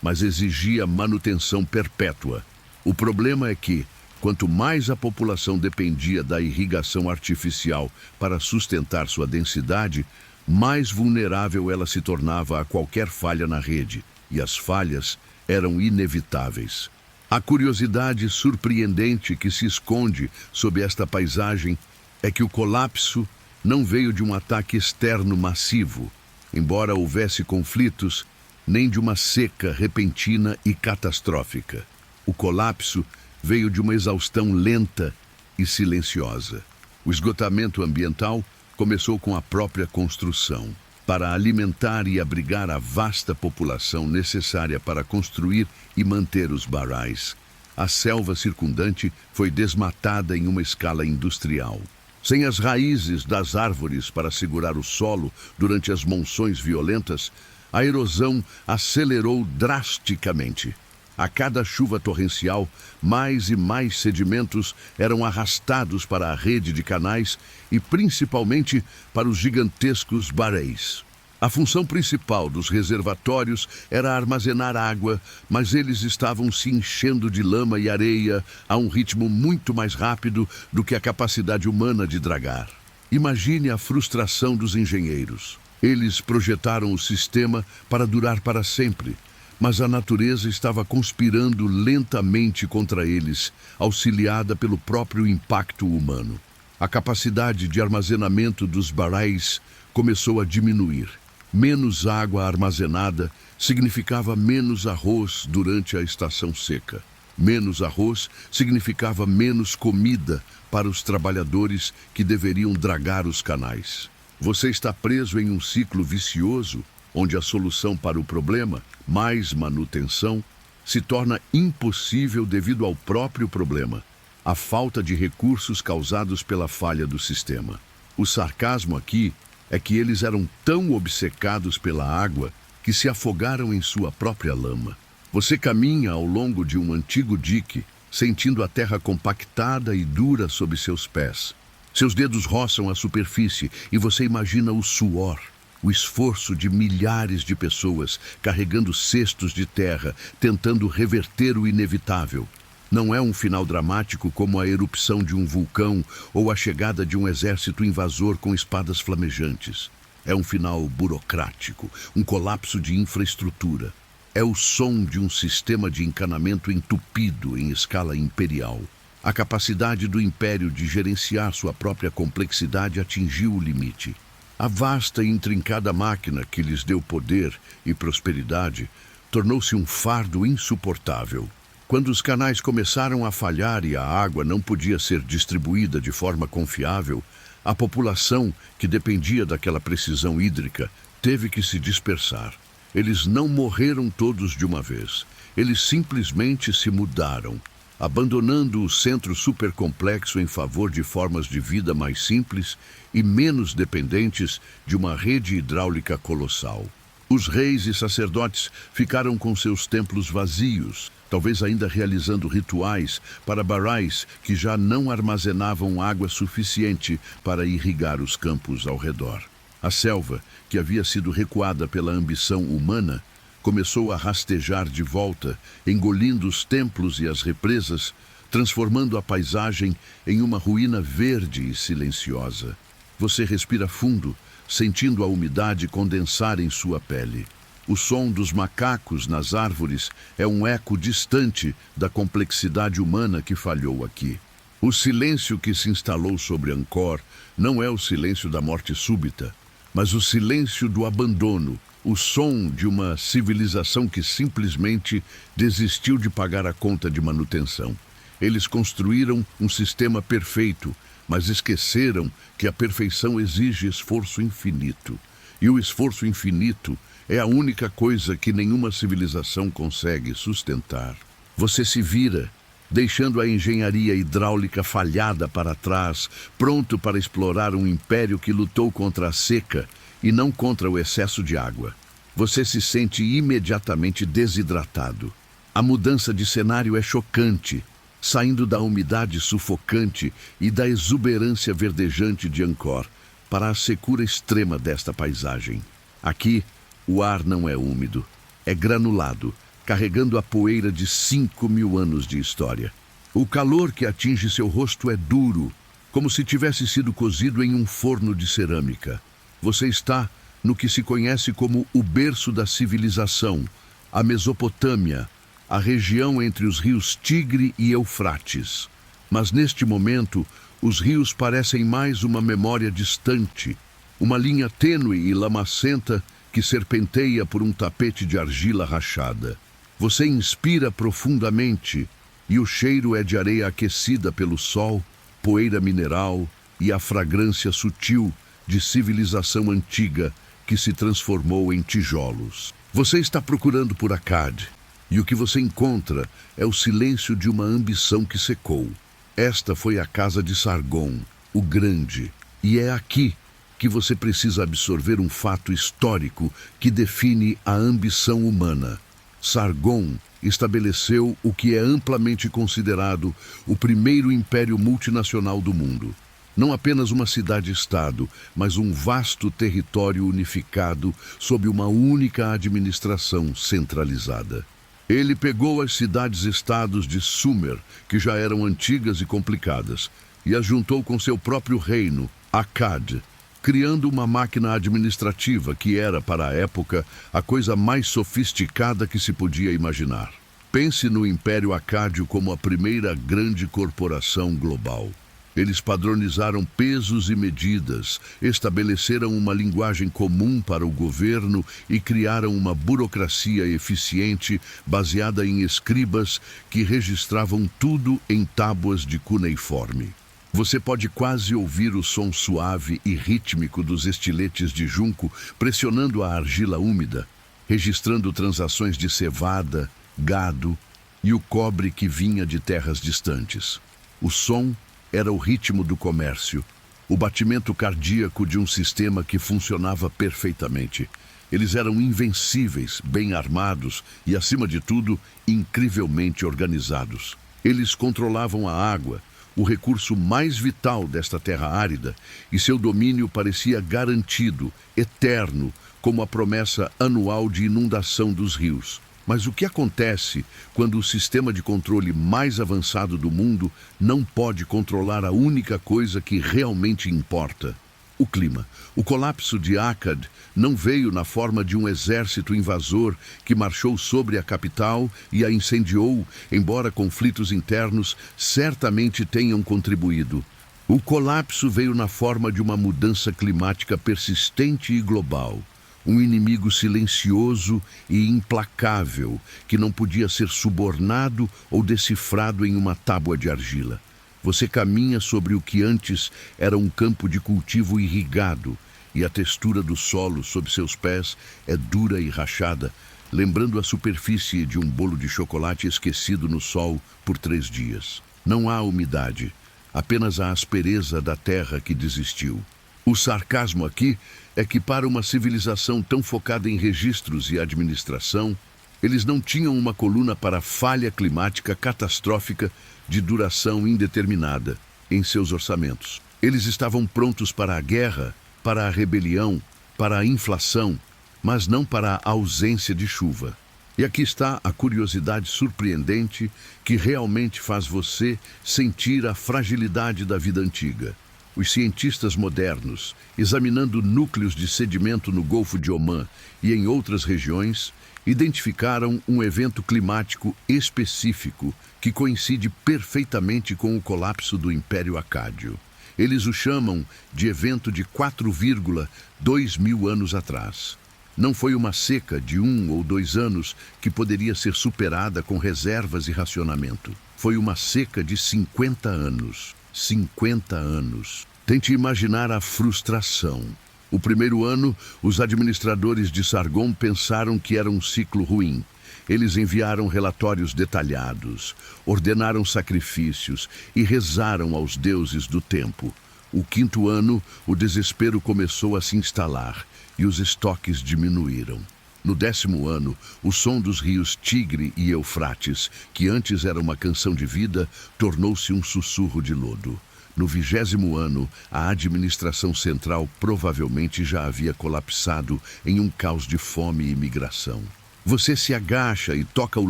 Speaker 1: mas exigia manutenção perpétua. O problema é que, quanto mais a população dependia da irrigação artificial para sustentar sua densidade, mais vulnerável ela se tornava a qualquer falha na rede, e as falhas eram inevitáveis. A curiosidade surpreendente que se esconde sob esta paisagem é que o colapso não veio de um ataque externo massivo, embora houvesse conflitos, nem de uma seca repentina e catastrófica. O colapso veio de uma exaustão lenta e silenciosa. O esgotamento ambiental começou com a própria construção. Para alimentar e abrigar a vasta população necessária para construir e manter os barais, a selva circundante foi desmatada em uma escala industrial. Sem as raízes das árvores para segurar o solo durante as monções violentas, a erosão acelerou drasticamente. A cada chuva torrencial, mais e mais sedimentos eram arrastados para a rede de canais e principalmente para os gigantescos baréis. A função principal dos reservatórios era armazenar água, mas eles estavam se enchendo de lama e areia a um ritmo muito mais rápido do que a capacidade humana de dragar. Imagine a frustração dos engenheiros. Eles projetaram o sistema para durar para sempre, mas a natureza estava conspirando lentamente contra eles, auxiliada pelo próprio impacto humano. A capacidade de armazenamento dos barais começou a diminuir. Menos água armazenada significava menos arroz durante a estação seca. Menos arroz significava menos comida para os trabalhadores que deveriam dragar os canais. Você está preso em um ciclo vicioso, onde a solução para o problema, mais manutenção, se torna impossível devido ao próprio problema, a falta de recursos causados pela falha do sistema. O sarcasmo aqui é que eles eram tão obcecados pela água que se afogaram em sua própria lama. Você caminha ao longo de um antigo dique, sentindo a terra compactada e dura sob seus pés. Seus dedos roçam a superfície e você imagina o suor, o esforço de milhares de pessoas carregando cestos de terra, tentando reverter o inevitável. Não é um final dramático como a erupção de um vulcão ou a chegada de um exército invasor com espadas flamejantes. É um final burocrático, um colapso de infraestrutura. É o som de um sistema de encanamento entupido em escala imperial. A capacidade do império de gerenciar sua própria complexidade atingiu o limite. A vasta e intrincada máquina que lhes deu poder e prosperidade tornou-se um fardo insuportável. Quando os canais começaram a falhar e a água não podia ser distribuída de forma confiável, a população, que dependia daquela precisão hídrica, teve que se dispersar. Eles não morreram todos de uma vez. Eles simplesmente se mudaram, abandonando o centro supercomplexo em favor de formas de vida mais simples e menos dependentes de uma rede hidráulica colossal. Os reis e sacerdotes ficaram com seus templos vazios, talvez ainda realizando rituais para barais que já não armazenavam água suficiente para irrigar os campos ao redor. A selva, que havia sido recuada pela ambição humana, começou a rastejar de volta, engolindo os templos e as represas, transformando a paisagem em uma ruína verde e silenciosa. Você respira fundo, sentindo a umidade condensar em sua pele. O som dos macacos nas árvores é um eco distante da complexidade humana que falhou aqui. O silêncio que se instalou sobre Angkor não é o silêncio da morte súbita, mas o silêncio do abandono, o som de uma civilização que simplesmente desistiu de pagar a conta de manutenção. Eles construíram um sistema perfeito, mas esqueceram que a perfeição exige esforço infinito. E o esforço infinito é a única coisa que nenhuma civilização consegue sustentar. Você se vira, deixando a engenharia hidráulica falhada para trás, pronto para explorar um império que lutou contra a seca e não contra o excesso de água. Você se sente imediatamente desidratado. A mudança de cenário é chocante, saindo da umidade sufocante e da exuberância verdejante de Angkor para a secura extrema desta paisagem. Aqui, o ar não é úmido, é granulado, carregando a poeira de 5.000 anos de história. O calor que atinge seu rosto é duro, como se tivesse sido cozido em um forno de cerâmica. Você está no que se conhece como o berço da civilização, a Mesopotâmia, a região entre os rios Tigre e Eufrates. Mas neste momento, os rios parecem mais uma memória distante, uma linha tênue e lamacenta que serpenteia por um tapete de argila rachada. Você inspira profundamente e o cheiro é de areia aquecida pelo sol, poeira mineral e a fragrância sutil de civilização antiga que se transformou em tijolos. Você está procurando por Akkad e o que você encontra é o silêncio de uma ambição que secou. Esta foi a casa de Sargon, o Grande, e é aqui que você precisa absorver um fato histórico que define a ambição humana. Sargon estabeleceu o que é amplamente considerado o primeiro império multinacional do mundo. Não apenas uma cidade-estado, mas um vasto território unificado sob uma única administração centralizada. Ele pegou as cidades-estados de Sumer, que já eram antigas e complicadas, e as juntou com seu próprio reino, Akkad, criando uma máquina administrativa que era, para a época, a coisa mais sofisticada que se podia imaginar. Pense no Império Acádio como a primeira grande corporação global. Eles padronizaram pesos e medidas, estabeleceram uma linguagem comum para o governo e criaram uma burocracia eficiente baseada em escribas que registravam tudo em tábuas de cuneiforme. Você pode quase ouvir o som suave e rítmico dos estiletes de junco pressionando a argila úmida, registrando transações de cevada, gado e o cobre que vinha de terras distantes. O som era o ritmo do comércio, o batimento cardíaco de um sistema que funcionava perfeitamente. Eles eram invencíveis, bem armados e, acima de tudo, incrivelmente organizados. Eles controlavam a água, o recurso mais vital desta terra árida, e seu domínio parecia garantido, eterno, como a promessa anual de inundação dos rios. Mas o que acontece quando o sistema de controle mais avançado do mundo não pode controlar a única coisa que realmente importa? O clima. O colapso de Akkad não veio na forma de um exército invasor que marchou sobre a capital e a incendiou, embora conflitos internos certamente tenham contribuído. O colapso veio na forma de uma mudança climática persistente e global. Um inimigo silencioso e implacável que não podia ser subornado ou decifrado em uma tábua de argila. Você caminha sobre o que antes era um campo de cultivo irrigado, e a textura do solo sob seus pés é dura e rachada, lembrando a superfície de um bolo de chocolate esquecido no sol por 3 dias. Não há umidade, apenas a aspereza da terra que desistiu. O sarcasmo aqui é que, para uma civilização tão focada em registros e administração, eles não tinham uma coluna para falha climática catastrófica de duração indeterminada em seus orçamentos. Eles estavam prontos para a guerra, para a rebelião, para a inflação, mas não para a ausência de chuva. E aqui está a curiosidade surpreendente que realmente faz você sentir a fragilidade da vida antiga. Os cientistas modernos, examinando núcleos de sedimento no Golfo de Omã e em outras regiões, identificaram um evento climático específico que coincide perfeitamente com o colapso do Império Acádio. Eles o chamam de evento de 4,2 mil anos atrás. Não foi uma seca de 1 ou 2 anos que poderia ser superada com reservas e racionamento. Foi uma seca de 50 anos. 50 anos. Tente imaginar a frustração. O primeiro ano, os administradores de Sargon pensaram que era um ciclo ruim. Eles enviaram relatórios detalhados, ordenaram sacrifícios e rezaram aos deuses do tempo. O quinto ano, o desespero começou a se instalar e os estoques diminuíram. No 10º ano, o som dos rios Tigre e Eufrates, que antes era uma canção de vida, tornou-se um sussurro de lodo. No 20º ano, a administração central provavelmente já havia colapsado em um caos de fome e migração. Você se agacha e toca o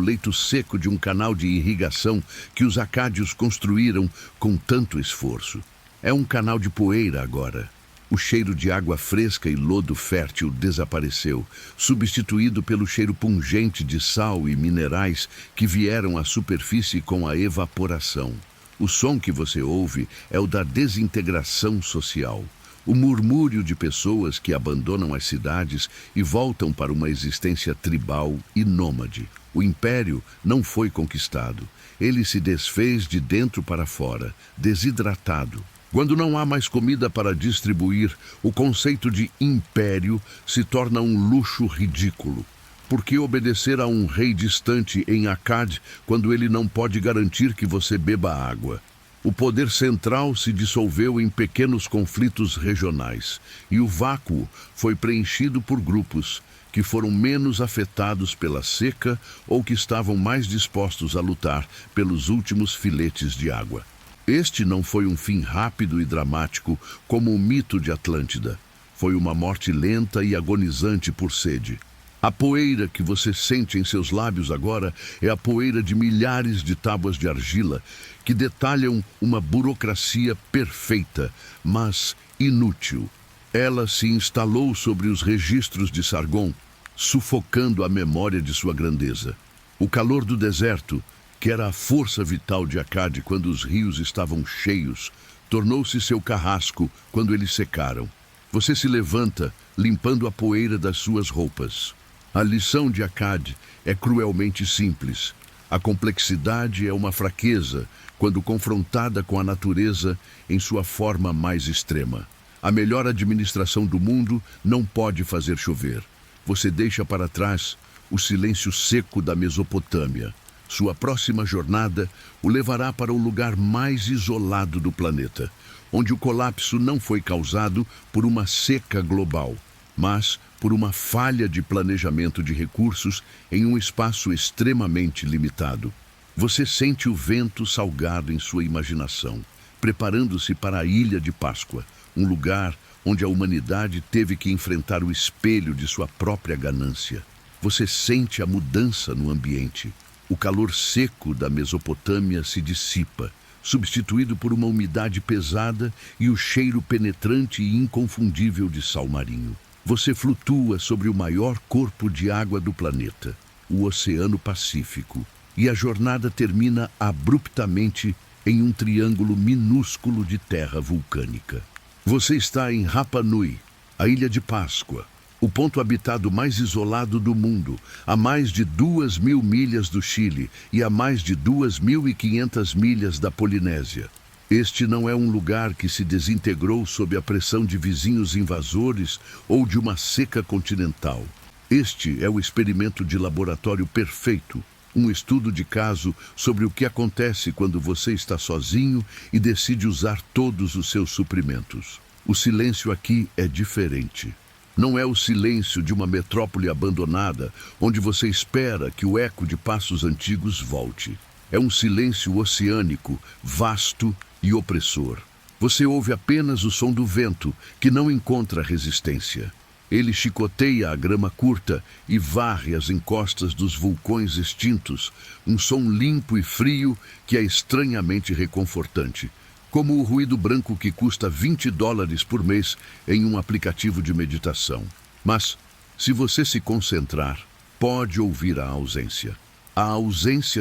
Speaker 1: leito seco de um canal de irrigação que os acádios construíram com tanto esforço. É um canal de poeira agora. O cheiro de água fresca e lodo fértil desapareceu, substituído pelo cheiro pungente de sal e minerais que vieram à superfície com a evaporação. O som que você ouve é o da desintegração social. O murmúrio de pessoas que abandonam as cidades e voltam para uma existência tribal e nômade. O império não foi conquistado. Ele se desfez de dentro para fora, desidratado. Quando não há mais comida para distribuir, o conceito de império se torna um luxo ridículo. Por que obedecer a um rei distante em Akkad quando ele não pode garantir que você beba água? O poder central se dissolveu em pequenos conflitos regionais, e o vácuo foi preenchido por grupos que foram menos afetados pela seca ou que estavam mais dispostos a lutar pelos últimos filetes de água. Este não foi um fim rápido e dramático como o mito de Atlântida. Foi uma morte lenta e agonizante por sede. A poeira que você sente em seus lábios agora é a poeira de milhares de tábuas de argila que detalham uma burocracia perfeita, mas inútil. Ela se instalou sobre os registros de Sargon, sufocando a memória de sua grandeza. O calor do deserto, que era a força vital de Akkad quando os rios estavam cheios, tornou-se seu carrasco quando eles secaram. Você se levanta, limpando a poeira das suas roupas. A lição de Akkad é cruelmente simples. A complexidade é uma fraqueza quando confrontada com a natureza em sua forma mais extrema. A melhor administração do mundo não pode fazer chover. Você deixa para trás o silêncio seco da Mesopotâmia. Sua próxima jornada o levará para o lugar mais isolado do planeta, onde o colapso não foi causado por uma seca global, mas por uma falha de planejamento de recursos em um espaço extremamente limitado. Você sente o vento salgado em sua imaginação, preparando-se para a Ilha de Páscoa, um lugar onde a humanidade teve que enfrentar o espelho de sua própria ganância. Você sente a mudança no ambiente. O calor seco da Mesopotâmia se dissipa, substituído por uma umidade pesada e o cheiro penetrante e inconfundível de sal marinho. Você flutua sobre o maior corpo de água do planeta, o Oceano Pacífico, e a jornada termina abruptamente em um triângulo minúsculo de terra vulcânica. Você está em Rapa Nui, a Ilha de Páscoa, o ponto habitado mais isolado do mundo, a mais de 2.000 milhas do Chile e a mais de 2.500 milhas da Polinésia. Este não é um lugar que se desintegrou sob a pressão de vizinhos invasores ou de uma seca continental. Este é o experimento de laboratório perfeito, um estudo de caso sobre o que acontece quando você está sozinho e decide usar todos os seus suprimentos. O silêncio aqui é diferente. Não é o silêncio de uma metrópole abandonada, onde você espera que o eco de passos antigos volte. É um silêncio oceânico, vasto e opressor. Você ouve apenas o som do vento, que não encontra resistência. Ele chicoteia a grama curta e varre as encostas dos vulcões extintos, um som limpo e frio que é estranhamente reconfortante. como o ruído branco que custa $20 por mês em um aplicativo de meditação. Mas, se você se concentrar, pode ouvir a ausência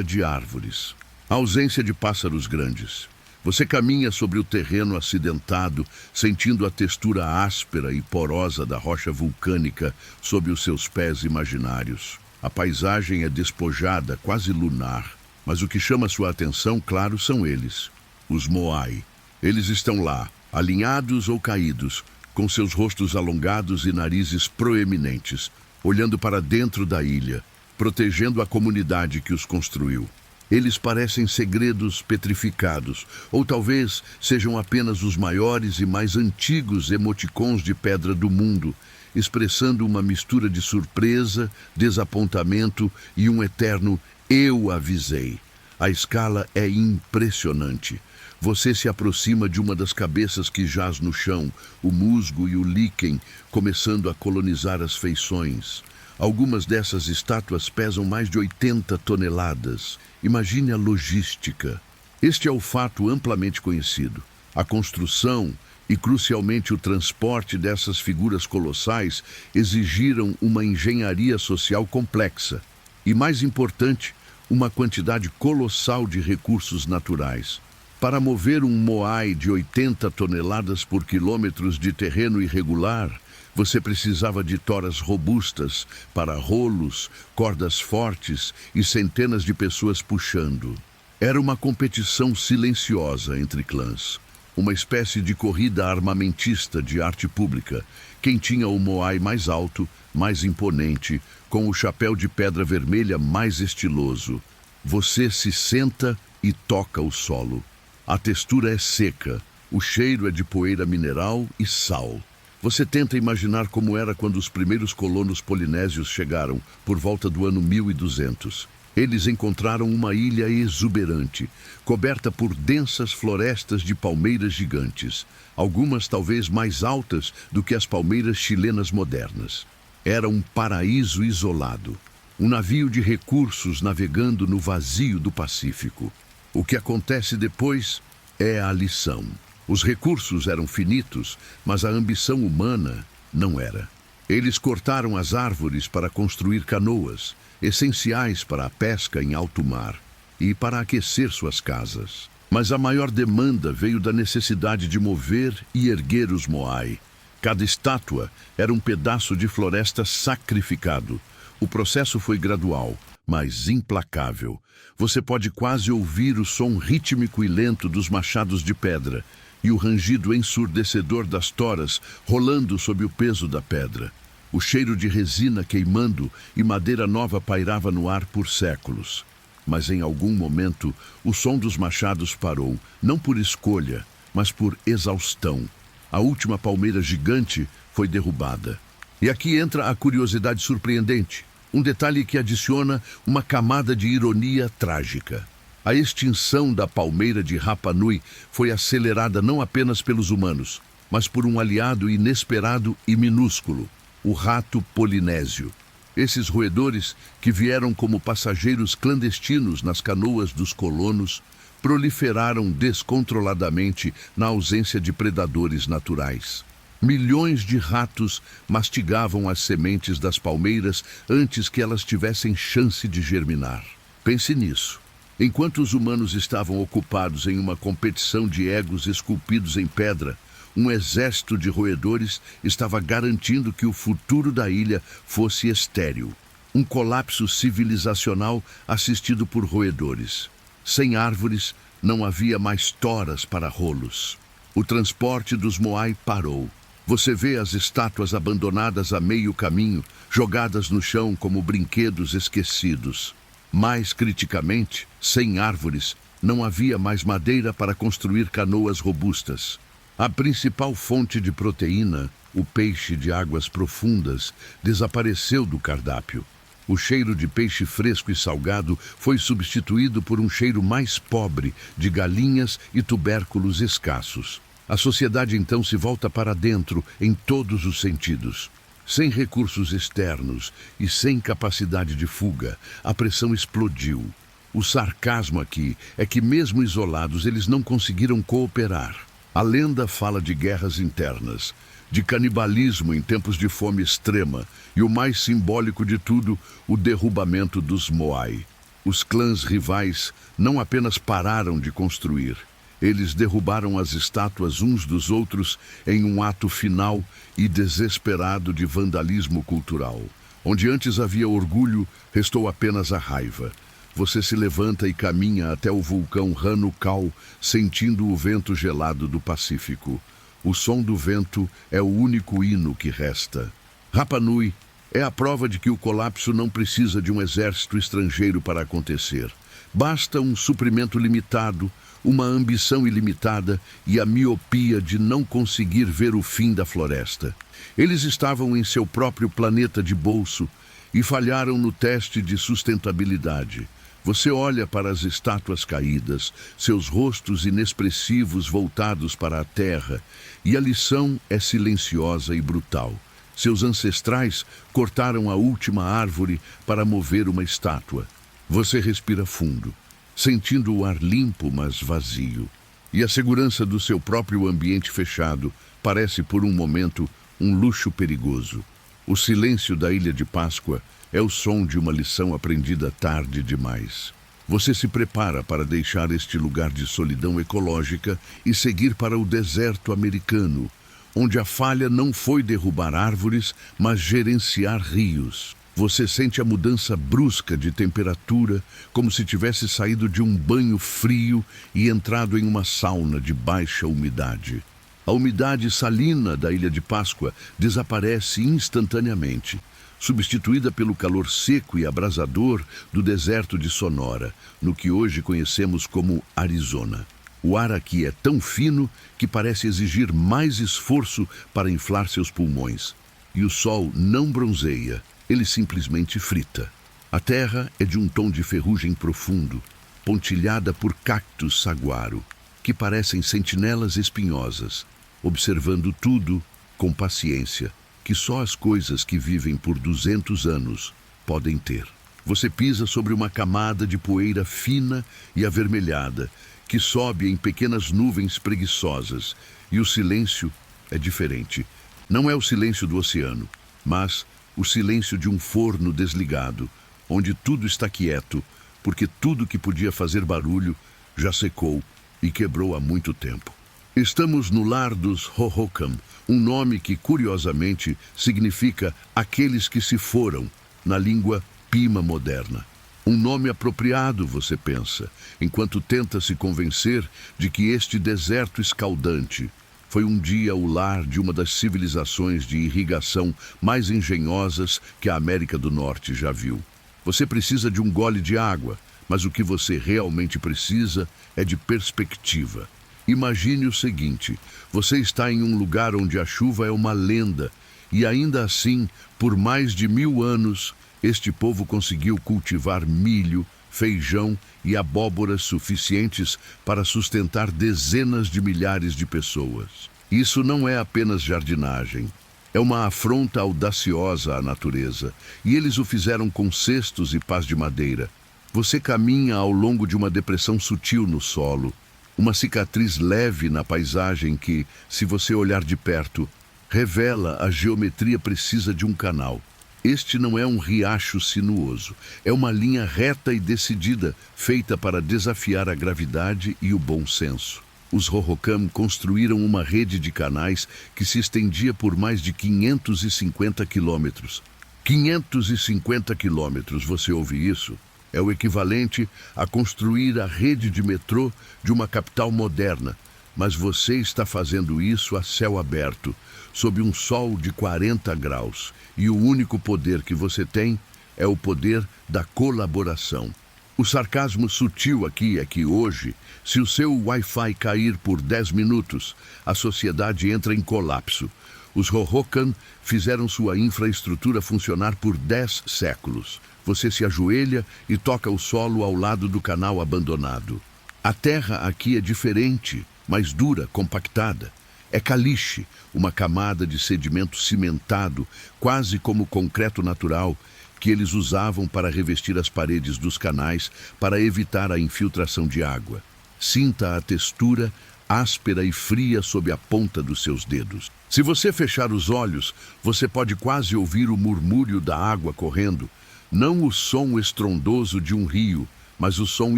Speaker 1: de árvores, a ausência de pássaros grandes. Você caminha sobre o terreno acidentado, sentindo a textura áspera e porosa da rocha vulcânica sob os seus pés imaginários. A paisagem é despojada, quase lunar, mas o que chama sua atenção, claro, são eles, os Moai. Eles estão lá, alinhados ou caídos, com seus rostos alongados e narizes proeminentes, olhando para dentro da ilha, protegendo a comunidade que os construiu. Eles parecem segredos petrificados, ou talvez sejam apenas os maiores e mais antigos emoticons de pedra do mundo, expressando uma mistura de surpresa, desapontamento e um eterno "eu avisei". A escala é impressionante. Você se aproxima de uma das cabeças que jaz no chão, o musgo e o líquen começando a colonizar as feições. Algumas dessas estátuas pesam mais de 80 toneladas. Imagine a logística. Este é o fato amplamente conhecido. A construção e, crucialmente, o transporte dessas figuras colossais exigiram uma engenharia social complexa e, mais importante, uma quantidade colossal de recursos naturais. Para mover um moai de 80 toneladas por quilômetros de terreno irregular, você precisava de toras robustas, para-rolos, cordas fortes e centenas de pessoas puxando. Era uma competição silenciosa entre clãs, uma espécie de corrida armamentista de arte pública. Quem tinha o moai mais alto, mais imponente, com o chapéu de pedra vermelha mais estiloso. Você se senta e toca o solo. A textura é seca, o cheiro é de poeira mineral e sal. Você tenta imaginar como era quando os primeiros colonos polinésios chegaram, por volta do ano 1200. Eles encontraram uma ilha exuberante, coberta por densas florestas de palmeiras gigantes, algumas talvez mais altas do que as palmeiras chilenas modernas. Era um paraíso isolado, um navio de recursos navegando no vazio do Pacífico. O que acontece depois é a lição. Os recursos eram finitos, mas a ambição humana não era. Eles cortaram as árvores para construir canoas, essenciais para a pesca em alto mar e para aquecer suas casas. Mas a maior demanda veio da necessidade de mover e erguer os moai. Cada estátua era um pedaço de floresta sacrificado. O processo foi gradual, mas implacável. Você pode quase ouvir o som rítmico e lento dos machados de pedra e o rangido ensurdecedor das toras rolando sob o peso da pedra. O cheiro de resina queimando e madeira nova pairava no ar por séculos. Mas em algum momento, o som dos machados parou, não por escolha, mas por exaustão. A última palmeira gigante foi derrubada. E aqui entra a curiosidade surpreendente, um detalhe que adiciona uma camada de ironia trágica. A extinção da palmeira de Rapa Nui foi acelerada não apenas pelos humanos, mas por um aliado inesperado e minúsculo, o rato polinésio. Esses roedores, que vieram como passageiros clandestinos nas canoas dos colonos, proliferaram descontroladamente na ausência de predadores naturais. Milhões de ratos mastigavam as sementes das palmeiras antes que elas tivessem chance de germinar. Pense nisso. Enquanto os humanos estavam ocupados em uma competição de egos esculpidos em pedra, um exército de roedores estava garantindo que o futuro da ilha fosse estéril. Um colapso civilizacional assistido por roedores. Sem árvores, não havia mais toras para rolos. O transporte dos moai parou. Você vê as estátuas abandonadas a meio caminho, jogadas no chão como brinquedos esquecidos. Mais criticamente, sem árvores, não havia mais madeira para construir canoas robustas. A principal fonte de proteína, o peixe de águas profundas, desapareceu do cardápio. O cheiro de peixe fresco e salgado foi substituído por um cheiro mais pobre de galinhas e tubérculos escassos. A sociedade então se volta para dentro em todos os sentidos. Sem recursos externos e sem capacidade de fuga, a pressão explodiu. O sarcasmo aqui é que, mesmo isolados, eles não conseguiram cooperar. A lenda fala de guerras internas, de canibalismo em tempos de fome extrema e, o mais simbólico de tudo, o derrubamento dos Moai. Os clãs rivais não apenas pararam de construir, eles derrubaram as estátuas uns dos outros em um ato final e desesperado de vandalismo cultural. Onde antes havia orgulho, restou apenas a raiva. Você se levanta e caminha até o vulcão Hanukau, sentindo o vento gelado do Pacífico. O som do vento é o único hino que resta. Rapa Nui é a prova de que o colapso não precisa de um exército estrangeiro para acontecer. Basta um suprimento limitado, uma ambição ilimitada e a miopia de não conseguir ver o fim da floresta. Eles estavam em seu próprio planeta de bolso e falharam no teste de sustentabilidade. Você olha para as estátuas caídas, seus rostos inexpressivos voltados para a terra, e a lição é silenciosa e brutal. Seus ancestrais cortaram a última árvore para mover uma estátua. Você respira fundo, sentindo o ar limpo, mas vazio. E a segurança do seu próprio ambiente fechado parece, por um momento, um luxo perigoso. O silêncio da Ilha de Páscoa é o som de uma lição aprendida tarde demais. Você se prepara para deixar este lugar de solidão ecológica e seguir para o deserto americano, onde a falha não foi derrubar árvores, mas gerenciar rios. Você sente a mudança brusca de temperatura, como se tivesse saído de um banho frio e entrado em uma sauna de baixa umidade. A umidade salina da Ilha de Páscoa desaparece instantaneamente, substituída pelo calor seco e abrasador do deserto de Sonora, no que hoje conhecemos como Arizona. O ar aqui é tão fino que parece exigir mais esforço para inflar seus pulmões. E o sol não bronzeia, ele simplesmente frita. A terra é de um tom de ferrugem profundo, pontilhada por cactos saguaro, que parecem sentinelas espinhosas, observando tudo com paciência, que só as coisas que vivem por 200 anos podem ter. Você pisa sobre uma camada de poeira fina e avermelhada, que sobe em pequenas nuvens preguiçosas, e o silêncio é diferente. Não é o silêncio do oceano, mas o silêncio de um forno desligado, onde tudo está quieto, porque tudo que podia fazer barulho já secou e quebrou há muito tempo. Estamos no lar dos Hohokam, um nome que, curiosamente, significa aqueles que se foram, na língua Pima moderna. Um nome apropriado, você pensa, enquanto tenta se convencer de que este deserto escaldante foi um dia o lar de uma das civilizações de irrigação mais engenhosas que a América do Norte já viu. Você precisa de um gole de água, mas o que você realmente precisa é de perspectiva. Imagine o seguinte: você está em um lugar onde a chuva é uma lenda, e ainda assim, por mais de 1000 anos, este povo conseguiu cultivar milho, feijão e abóboras suficientes para sustentar dezenas de milhares de pessoas. Isso não é apenas jardinagem. É uma afronta audaciosa à natureza, e eles o fizeram com cestos e pás de madeira. Você caminha ao longo de uma depressão sutil no solo, uma cicatriz leve na paisagem que, se você olhar de perto, revela a geometria precisa de um canal. Este não é um riacho sinuoso, é uma linha reta e decidida, feita para desafiar a gravidade e o bom senso. Os Hohokam construíram uma rede de canais que se estendia por mais de 550 quilômetros. 550 quilômetros, você ouve isso? É o equivalente a construir a rede de metrô de uma capital moderna, mas você está fazendo isso a céu aberto, sob um sol de 40 graus, e o único poder que você tem é o poder da colaboração. O sarcasmo sutil aqui é que hoje, se o seu Wi-Fi cair por 10 minutos, a sociedade entra em colapso. Os Hohokam fizeram sua infraestrutura funcionar por 10 séculos. Você se ajoelha e toca o solo ao lado do canal abandonado. A terra aqui é diferente, mais dura, compactada. É caliche, uma camada de sedimento cimentado, quase como concreto natural, que eles usavam para revestir as paredes dos canais para evitar a infiltração de água. Sinta a textura áspera e fria sob a ponta dos seus dedos. Se você fechar os olhos, você pode quase ouvir o murmúrio da água correndo, não o som estrondoso de um rio, mas o som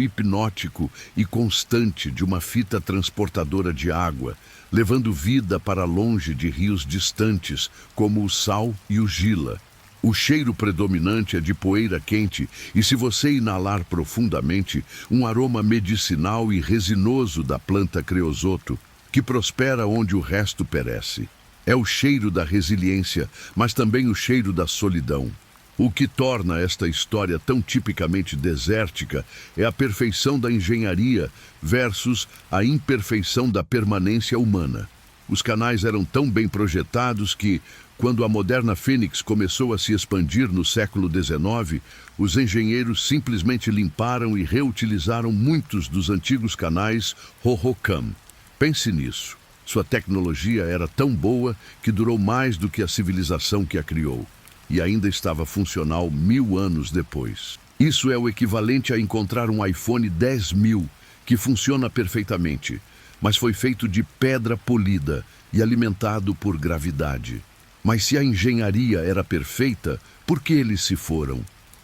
Speaker 1: hipnótico e constante de uma fita transportadora de água, levando vida para longe de rios distantes, como o Sal e o Gila. O cheiro predominante é de poeira quente e, se você inalar profundamente, um aroma medicinal e resinoso da planta creosoto, que prospera onde o resto perece. É o cheiro da resiliência, mas também o cheiro da solidão. O que torna esta história tão tipicamente desértica é a perfeição da engenharia versus a imperfeição da permanência humana. Os canais eram tão bem projetados que, quando a moderna Phoenix começou a se expandir no século XIX, os engenheiros simplesmente limparam e reutilizaram muitos dos antigos canais Hohokam. Pense nisso. Sua tecnologia era tão boa que durou mais do que a civilização que a criou, e ainda estava funcional 1000 anos depois. Isso é o equivalente a encontrar um iPhone 10.000 que funciona perfeitamente, mas foi feito de pedra polida e alimentado por gravidade. Mas se a engenharia era perfeita, por que eles se foram?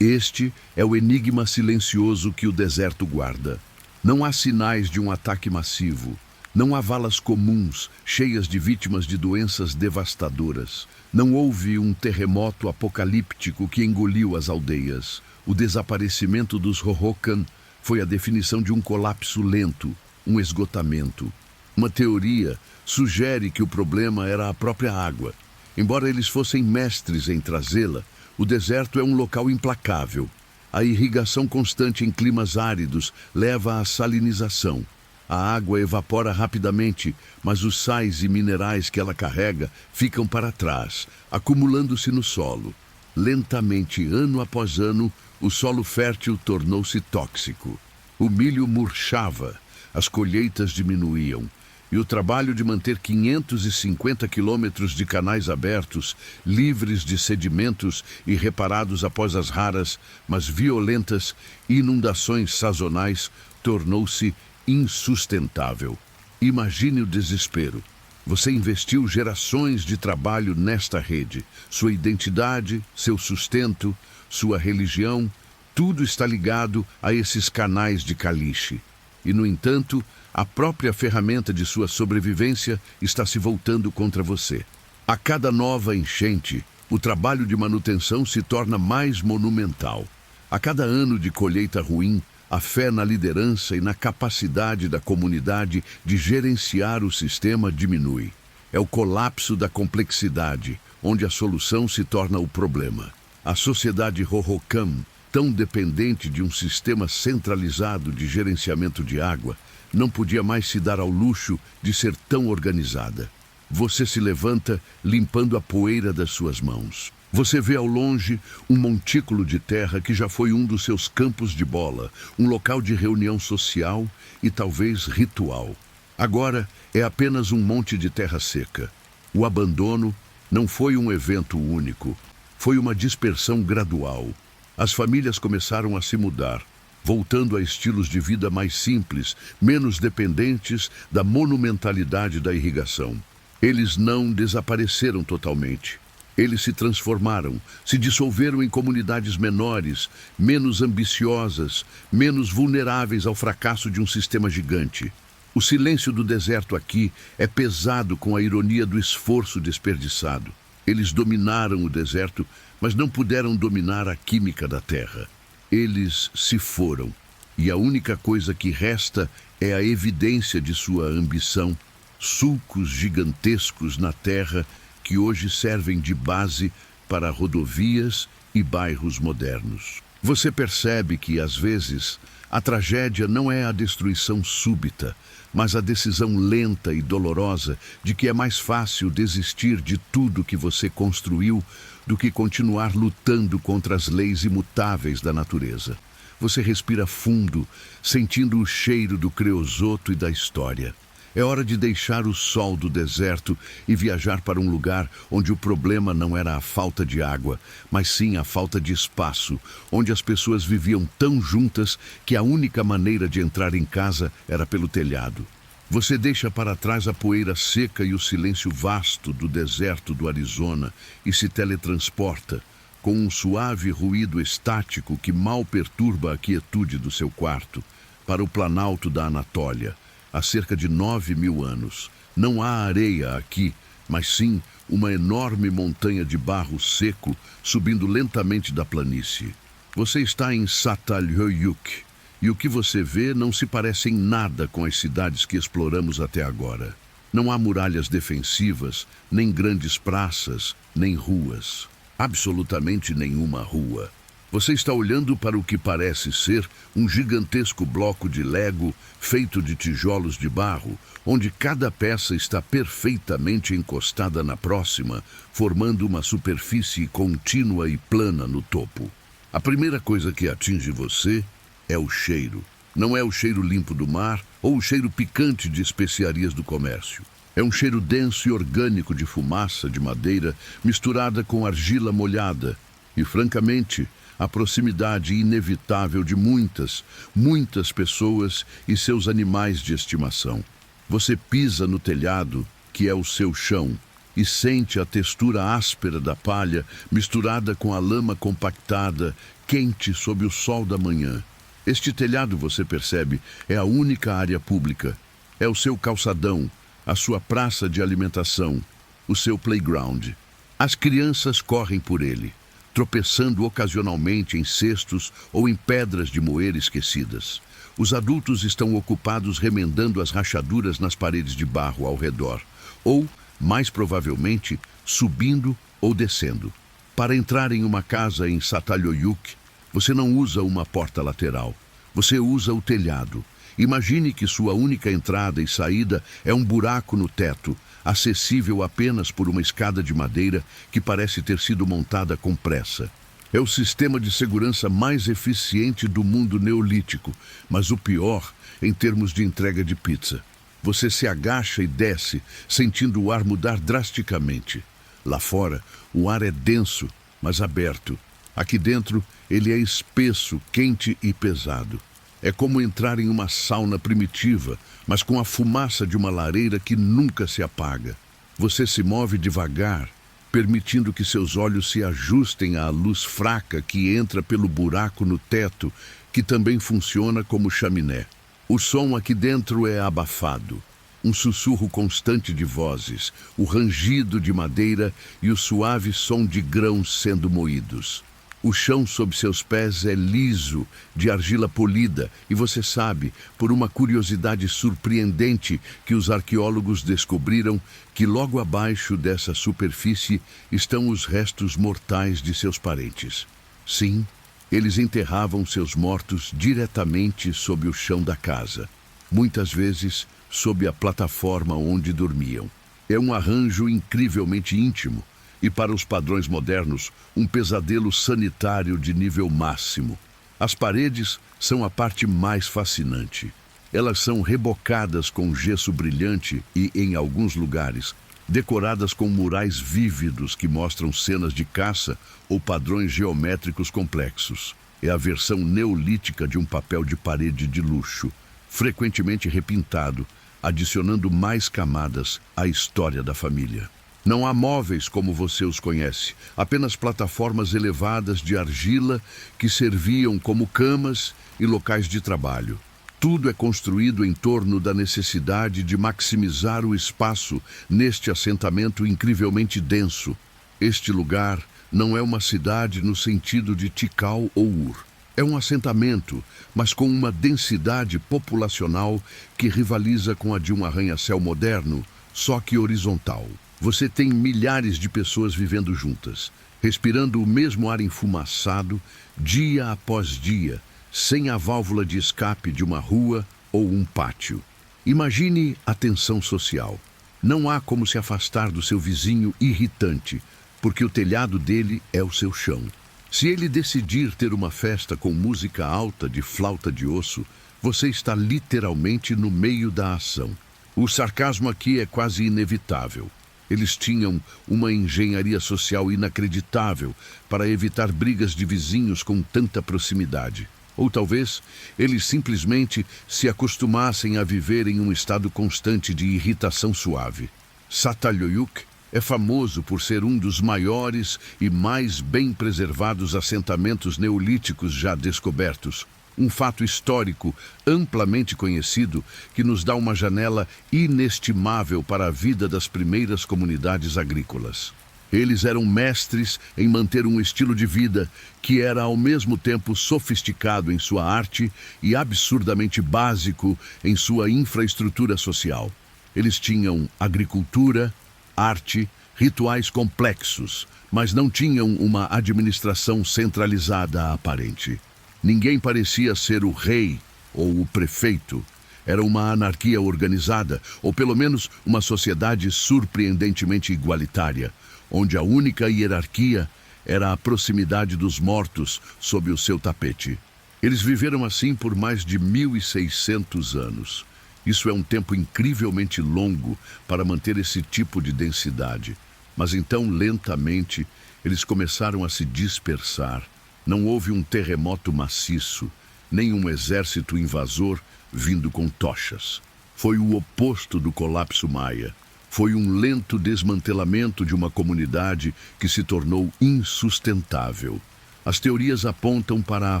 Speaker 1: Este é o enigma silencioso que o deserto guarda. Não há sinais de um ataque massivo. Não há valas comuns, cheias de vítimas de doenças devastadoras. Não houve um terremoto apocalíptico que engoliu as aldeias. O desaparecimento dos Hohokam foi a definição de um colapso lento, um esgotamento. Uma teoria sugere que o problema era a própria água. Embora eles fossem mestres em trazê-la, o deserto é um local implacável. A irrigação constante em climas áridos leva à salinização. A água evapora rapidamente, mas os sais e minerais que ela carrega ficam para trás, acumulando-se no solo. Lentamente, ano após ano, o solo fértil tornou-se tóxico. O milho murchava, as colheitas diminuíam, e o trabalho de manter 550 quilômetros de canais abertos, livres de sedimentos e reparados após as raras, mas violentas, inundações sazonais, tornou-se insustentável. Imagine o desespero. Você investiu gerações de trabalho nesta rede. Sua identidade, seu sustento, sua religião, tudo está ligado a esses canais de caliche. E, no entanto, a própria ferramenta de sua sobrevivência está se voltando contra você. A cada nova enchente, o trabalho de manutenção se torna mais monumental. A cada ano de colheita ruim, a fé na liderança e na capacidade da comunidade de gerenciar o sistema diminui. É o colapso da complexidade, onde a solução se torna o problema. A sociedade Hohokam, tão dependente de um sistema centralizado de gerenciamento de água, não podia mais se dar ao luxo de ser tão organizada. Você se levanta limpando a poeira das suas mãos. Você vê ao longe um montículo de terra que já foi um dos seus campos de bola, um local de reunião social e talvez ritual. Agora é apenas um monte de terra seca. O abandono não foi um evento único, foi uma dispersão gradual. As famílias começaram a se mudar, voltando a estilos de vida mais simples, menos dependentes da monumentalidade da irrigação. Eles não desapareceram totalmente. Eles se transformaram, se dissolveram em comunidades menores, menos ambiciosas, menos vulneráveis ao fracasso de um sistema gigante. O silêncio do deserto aqui é pesado com a ironia do esforço desperdiçado. Eles dominaram o deserto, mas não puderam dominar a química da terra. Eles se foram, e a única coisa que resta é a evidência de sua ambição, sulcos gigantescos na terra que hoje servem de base para rodovias e bairros modernos. Você percebe que, às vezes, a tragédia não é a destruição súbita, mas a decisão lenta e dolorosa de que é mais fácil desistir de tudo que você construiu do que continuar lutando contra as leis imutáveis da natureza. Você respira fundo, sentindo o cheiro do creosoto e da história. É hora de deixar o sol do deserto e viajar para um lugar onde o problema não era a falta de água, mas sim a falta de espaço, onde as pessoas viviam tão juntas que a única maneira de entrar em casa era pelo telhado. Você deixa para trás a poeira seca e o silêncio vasto do deserto do Arizona e se teletransporta, com um suave ruído estático que mal perturba a quietude do seu quarto, para o planalto da Anatólia, há cerca de 9.000 anos. Não há areia aqui, mas sim uma enorme montanha de barro seco subindo lentamente da planície. Você está em Çatalhöyük, e o que você vê não se parece em nada com as cidades que exploramos até agora. Não há muralhas defensivas, nem grandes praças, nem ruas. Absolutamente nenhuma rua. Você está olhando para o que parece ser um gigantesco bloco de Lego feito de tijolos de barro, onde cada peça está perfeitamente encostada na próxima, formando uma superfície contínua e plana no topo. A primeira coisa que atinge você é o cheiro. Não é o cheiro limpo do mar ou o cheiro picante de especiarias do comércio. É um cheiro denso e orgânico de fumaça de madeira misturada com argila molhada. E, francamente, a proximidade inevitável de muitas pessoas e seus animais de estimação. Você pisa no telhado, que é o seu chão, e sente a textura áspera da palha misturada com a lama compactada, quente sob o sol da manhã. Este telhado, você percebe, é a única área pública. É o seu calçadão, a sua praça de alimentação, o seu playground. As crianças correm por ele, tropeçando ocasionalmente em cestos ou em pedras de moer esquecidas. Os adultos estão ocupados remendando as rachaduras nas paredes de barro ao redor, ou, mais provavelmente, subindo ou descendo. Para entrar em uma casa em Çatalhöyük, você não usa uma porta lateral, você usa o telhado. Imagine que sua única entrada e saída é um buraco no teto, acessível apenas por uma escada de madeira que parece ter sido montada com pressa. É o sistema de segurança mais eficiente do mundo neolítico, mas o pior em termos de entrega de pizza. Você se agacha e desce, sentindo o ar mudar drasticamente. Lá fora, o ar é denso, mas aberto. Aqui dentro, ele é espesso, quente e pesado. É como entrar em uma sauna primitiva, mas com a fumaça de uma lareira que nunca se apaga. Você se move devagar, permitindo que seus olhos se ajustem à luz fraca que entra pelo buraco no teto, que também funciona como chaminé. O som aqui dentro é abafado. Um sussurro constante de vozes, o rangido de madeira e o suave som de grãos sendo moídos. O chão sob seus pés é liso, de argila polida, e você sabe, por uma curiosidade surpreendente, que os arqueólogos descobriram que logo abaixo dessa superfície estão os restos mortais de seus parentes. Sim, eles enterravam seus mortos diretamente sob o chão da casa, muitas vezes sob a plataforma onde dormiam. É um arranjo incrivelmente íntimo, e para os padrões modernos, um pesadelo sanitário de nível máximo. As paredes são a parte mais fascinante. Elas são rebocadas com gesso brilhante e, em alguns lugares, decoradas com murais vívidos que mostram cenas de caça ou padrões geométricos complexos. É a versão neolítica de um papel de parede de luxo, frequentemente repintado, adicionando mais camadas à história da família. Não há móveis como você os conhece, apenas plataformas elevadas de argila que serviam como camas e locais de trabalho. Tudo é construído em torno da necessidade de maximizar o espaço neste assentamento incrivelmente denso. Este lugar não é uma cidade no sentido de Tikal ou Ur. É um assentamento, mas com uma densidade populacional que rivaliza com a de um arranha-céu moderno, só que horizontal. Você tem milhares de pessoas vivendo juntas, respirando o mesmo ar enfumaçado, dia após dia, sem a válvula de escape de uma rua ou um pátio. Imagine a tensão social. Não há como se afastar do seu vizinho irritante, porque o telhado dele é o seu chão. Se ele decidir ter uma festa com música alta de flauta de osso, você está literalmente no meio da ação. O sarcasmo aqui é quase inevitável. Eles tinham uma engenharia social inacreditável para evitar brigas de vizinhos com tanta proximidade. Ou talvez eles simplesmente se acostumassem a viver em um estado constante de irritação suave. Çatalhöyük é famoso por ser um dos maiores e mais bem preservados assentamentos neolíticos já descobertos. Um fato histórico amplamente conhecido que nos dá uma janela inestimável para a vida das primeiras comunidades agrícolas. Eles eram mestres em manter um estilo de vida que era ao mesmo tempo sofisticado em sua arte e absurdamente básico em sua infraestrutura social. Eles tinham agricultura, arte, rituais complexos, mas não tinham uma administração centralizada aparente. Ninguém parecia ser o rei ou o prefeito. Era uma anarquia organizada, ou pelo menos uma sociedade surpreendentemente igualitária, onde a única hierarquia era a proximidade dos mortos sob o seu tapete. Eles viveram assim por mais de 1.600 anos. Isso é um tempo incrivelmente longo para manter esse tipo de densidade. Mas então, lentamente, eles começaram a se dispersar. Não houve um terremoto maciço, nem um exército invasor vindo com tochas. Foi o oposto do colapso maia. Foi um lento desmantelamento de uma comunidade que se tornou insustentável. As teorias apontam para a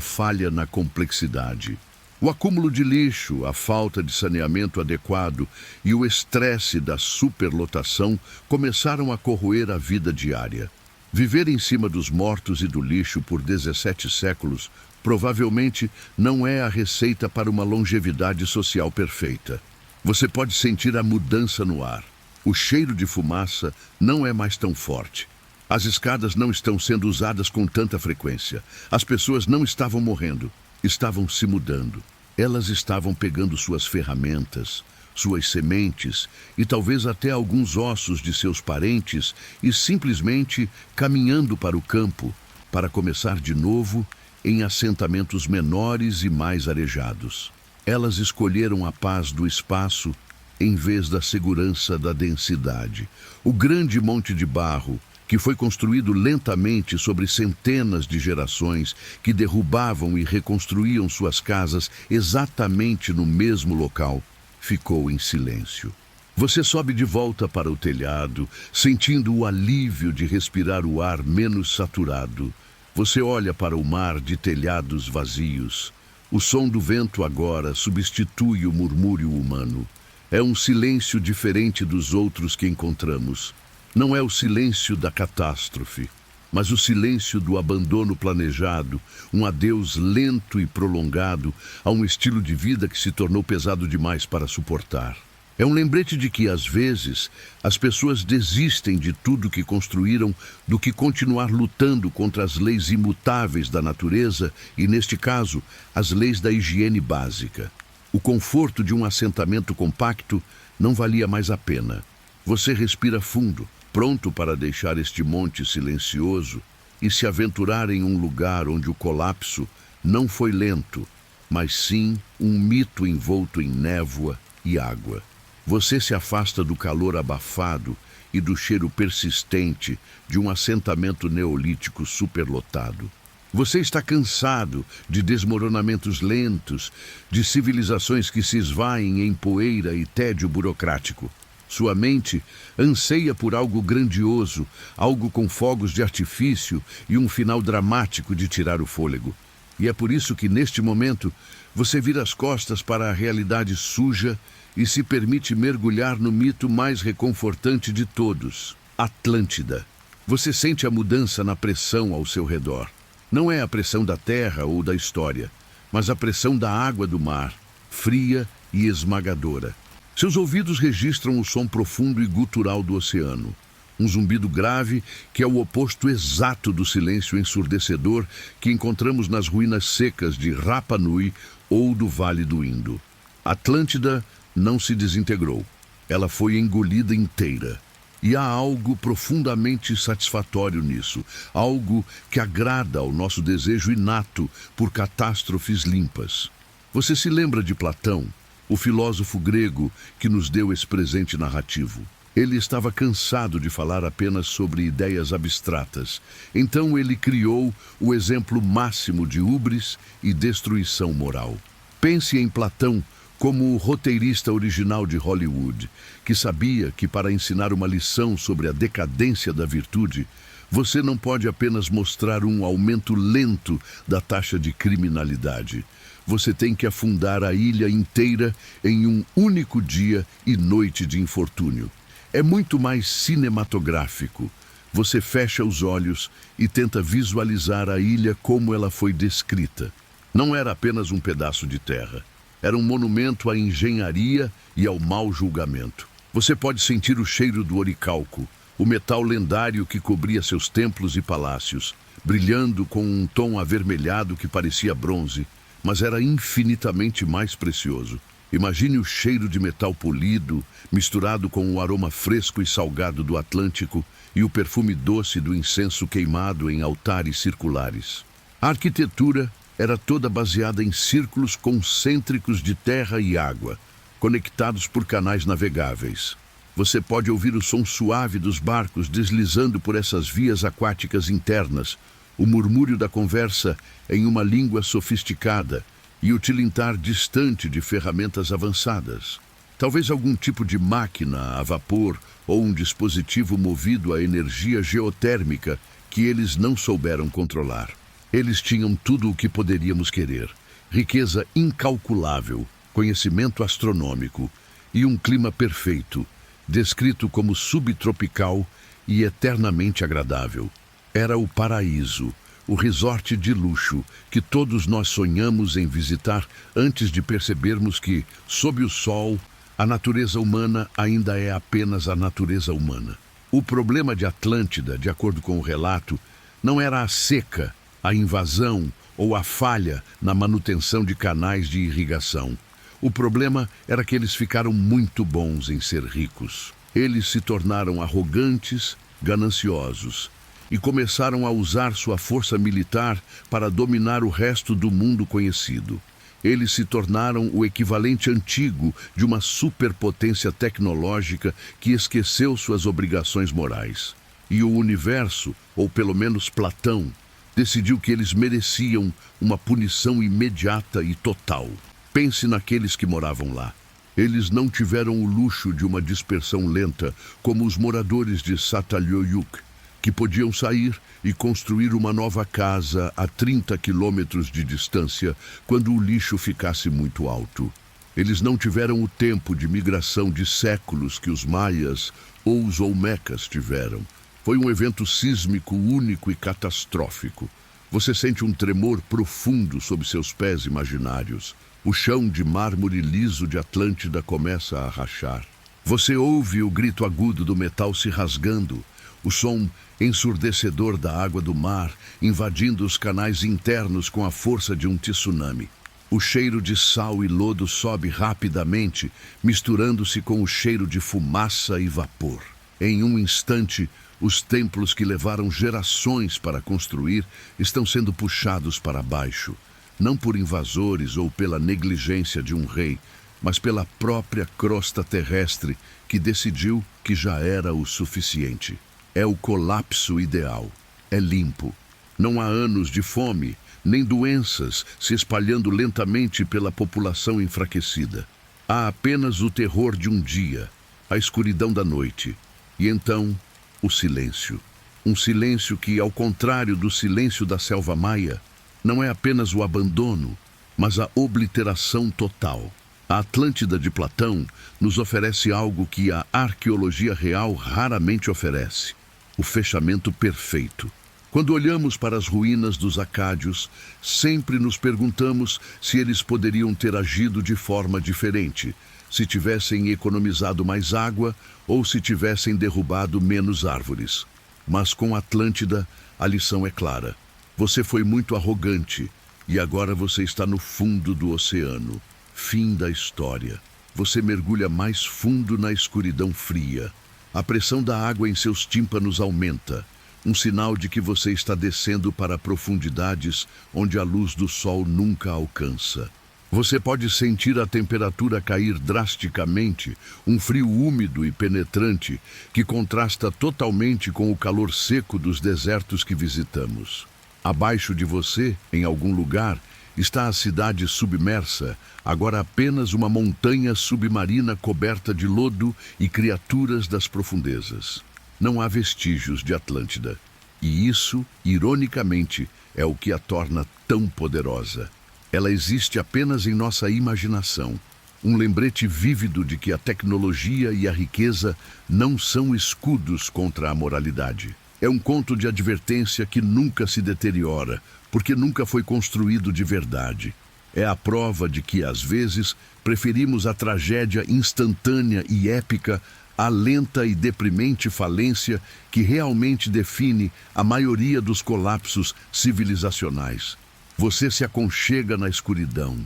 Speaker 1: falha na complexidade. O acúmulo de lixo, a falta de saneamento adequado e o estresse da superlotação começaram a corroer a vida diária. Viver em cima dos mortos e do lixo por 17 séculos provavelmente não é a receita para uma longevidade social perfeita. Você pode sentir a mudança no ar. O cheiro de fumaça não é mais tão forte. As escadas não estão sendo usadas com tanta frequência. As pessoas não estavam morrendo, estavam se mudando. Elas estavam pegando suas ferramentas, suas sementes e talvez até alguns ossos de seus parentes e simplesmente caminhando para o campo para começar de novo em assentamentos menores e mais arejados. Elas escolheram a paz do espaço em vez da segurança da densidade. O grande monte de barro, que foi construído lentamente sobre centenas de gerações que derrubavam e reconstruíam suas casas exatamente no mesmo local, ficou em silêncio. Você sobe de volta para o telhado, sentindo o alívio de respirar o ar menos saturado. Você olha para o mar de telhados vazios. O som do vento agora substitui o murmúrio humano. É um silêncio diferente dos outros que encontramos. Não é o silêncio da catástrofe, mas o silêncio do abandono planejado, um adeus lento e prolongado a um estilo de vida que se tornou pesado demais para suportar. É um lembrete de que, às vezes, as pessoas desistem de tudo que construíram do que continuar lutando contra as leis imutáveis da natureza e, neste caso, as leis da higiene básica. O conforto de um assentamento compacto não valia mais a pena. Você respira fundo, pronto para deixar este monte silencioso e se aventurar em um lugar onde o colapso não foi lento, mas sim um mito envolto em névoa e água. Você se afasta do calor abafado e do cheiro persistente de um assentamento neolítico superlotado. Você está cansado de desmoronamentos lentos, de civilizações que se esvaem em poeira e tédio burocrático. Sua mente anseia por algo grandioso, algo com fogos de artifício e um final dramático de tirar o fôlego. E é por isso que, neste momento, você vira as costas para a realidade suja e se permite mergulhar no mito mais reconfortante de todos, Atlântida. Você sente a mudança na pressão ao seu redor. Não é a pressão da terra ou da história, mas a pressão da água do mar, fria e esmagadora. Seus ouvidos registram o som profundo e gutural do oceano. Um zumbido grave que é o oposto exato do silêncio ensurdecedor que encontramos nas ruínas secas de Rapa Nui ou do Vale do Indo. Atlântida não se desintegrou. Ela foi engolida inteira. E há algo profundamente satisfatório nisso, algo que agrada ao nosso desejo inato por catástrofes limpas. Você se lembra de Platão, o filósofo grego que nos deu esse presente narrativo. Ele estava cansado de falar apenas sobre ideias abstratas. Então ele criou o exemplo máximo de hubris e destruição moral. Pense em Platão como o roteirista original de Hollywood, que sabia que para ensinar uma lição sobre a decadência da virtude, você não pode apenas mostrar um aumento lento da taxa de criminalidade. Você tem que afundar a ilha inteira em um único dia e noite de infortúnio. É muito mais cinematográfico. Você fecha os olhos e tenta visualizar a ilha como ela foi descrita. Não era apenas um pedaço de terra. Era um monumento à engenharia e ao mau julgamento. Você pode sentir o cheiro do oricalco, o metal lendário que cobria seus templos e palácios, brilhando com um tom avermelhado que parecia bronze, mas era infinitamente mais precioso. Imagine o cheiro de metal polido, misturado com o aroma fresco e salgado do Atlântico e o perfume doce do incenso queimado em altares circulares. A arquitetura era toda baseada em círculos concêntricos de terra e água, conectados por canais navegáveis. Você pode ouvir o som suave dos barcos deslizando por essas vias aquáticas internas, o murmúrio da conversa em uma língua sofisticada e o tilintar distante de ferramentas avançadas. Talvez algum tipo de máquina a vapor ou um dispositivo movido a energia geotérmica que eles não souberam controlar. Eles tinham tudo o que poderíamos querer: riqueza incalculável, conhecimento astronômico e um clima perfeito, descrito como subtropical e eternamente agradável. Era o paraíso, o resort de luxo que todos nós sonhamos em visitar antes de percebermos que, sob o sol, a natureza humana ainda é apenas a natureza humana. O problema de Atlântida, de acordo com o relato, não era a seca, a invasão ou a falha na manutenção de canais de irrigação. O problema era que eles ficaram muito bons em ser ricos. Eles se tornaram arrogantes, gananciosos, e começaram a usar sua força militar para dominar o resto do mundo conhecido. Eles se tornaram o equivalente antigo de uma superpotência tecnológica que esqueceu suas obrigações morais. E o universo, ou pelo menos Platão, decidiu que eles mereciam uma punição imediata e total. Pense naqueles que moravam lá. Eles não tiveram o luxo de uma dispersão lenta como os moradores de Satalhöyük, que podiam sair e construir uma nova casa a 30 quilômetros de distância quando o lixo ficasse muito alto. Eles não tiveram o tempo de migração de séculos que os maias ou os olmecas tiveram. Foi um evento sísmico único e catastrófico. Você sente um tremor profundo sob seus pés imaginários. O chão de mármore liso de Atlântida começa a rachar. Você ouve o grito agudo do metal se rasgando, o som ensurdecedor da água do mar invadindo os canais internos com a força de um tsunami. O cheiro de sal e lodo sobe rapidamente, misturando-se com o cheiro de fumaça e vapor. Em um instante, os templos que levaram gerações para construir estão sendo puxados para baixo, não por invasores ou pela negligência de um rei, mas pela própria crosta terrestre que decidiu que já era o suficiente. É o colapso ideal. É limpo. Não há anos de fome, nem doenças se espalhando lentamente pela população enfraquecida. Há apenas o terror de um dia, a escuridão da noite, e então o silêncio. Um silêncio que, ao contrário do silêncio da selva maia, não é apenas o abandono, mas a obliteração total. A Atlântida de Platão nos oferece algo que a arqueologia real raramente oferece: o fechamento perfeito. Quando olhamos para as ruínas dos acádios, sempre nos perguntamos se eles poderiam ter agido de forma diferente, se tivessem economizado mais água ou se tivessem derrubado menos árvores. Mas com Atlântida, a lição é clara. Você foi muito arrogante e agora você está no fundo do oceano. Fim da história. Você mergulha mais fundo na escuridão fria. A pressão da água em seus tímpanos aumenta, um sinal de que você está descendo para profundidades onde a luz do sol nunca alcança. Você pode sentir a temperatura cair drasticamente, um frio úmido e penetrante que contrasta totalmente com o calor seco dos desertos que visitamos. Abaixo de você, em algum lugar, está a cidade submersa, agora apenas uma montanha submarina coberta de lodo e criaturas das profundezas. Não há vestígios de Atlântida. E isso, ironicamente, é o que a torna tão poderosa. Ela existe apenas em nossa imaginação, um lembrete vívido de que a tecnologia e a riqueza não são escudos contra a moralidade. É um conto de advertência que nunca se deteriora, porque nunca foi construído de verdade. É a prova de que, às vezes, preferimos a tragédia instantânea e épica à lenta e deprimente falência que realmente define a maioria dos colapsos civilizacionais. Você se aconchega na escuridão.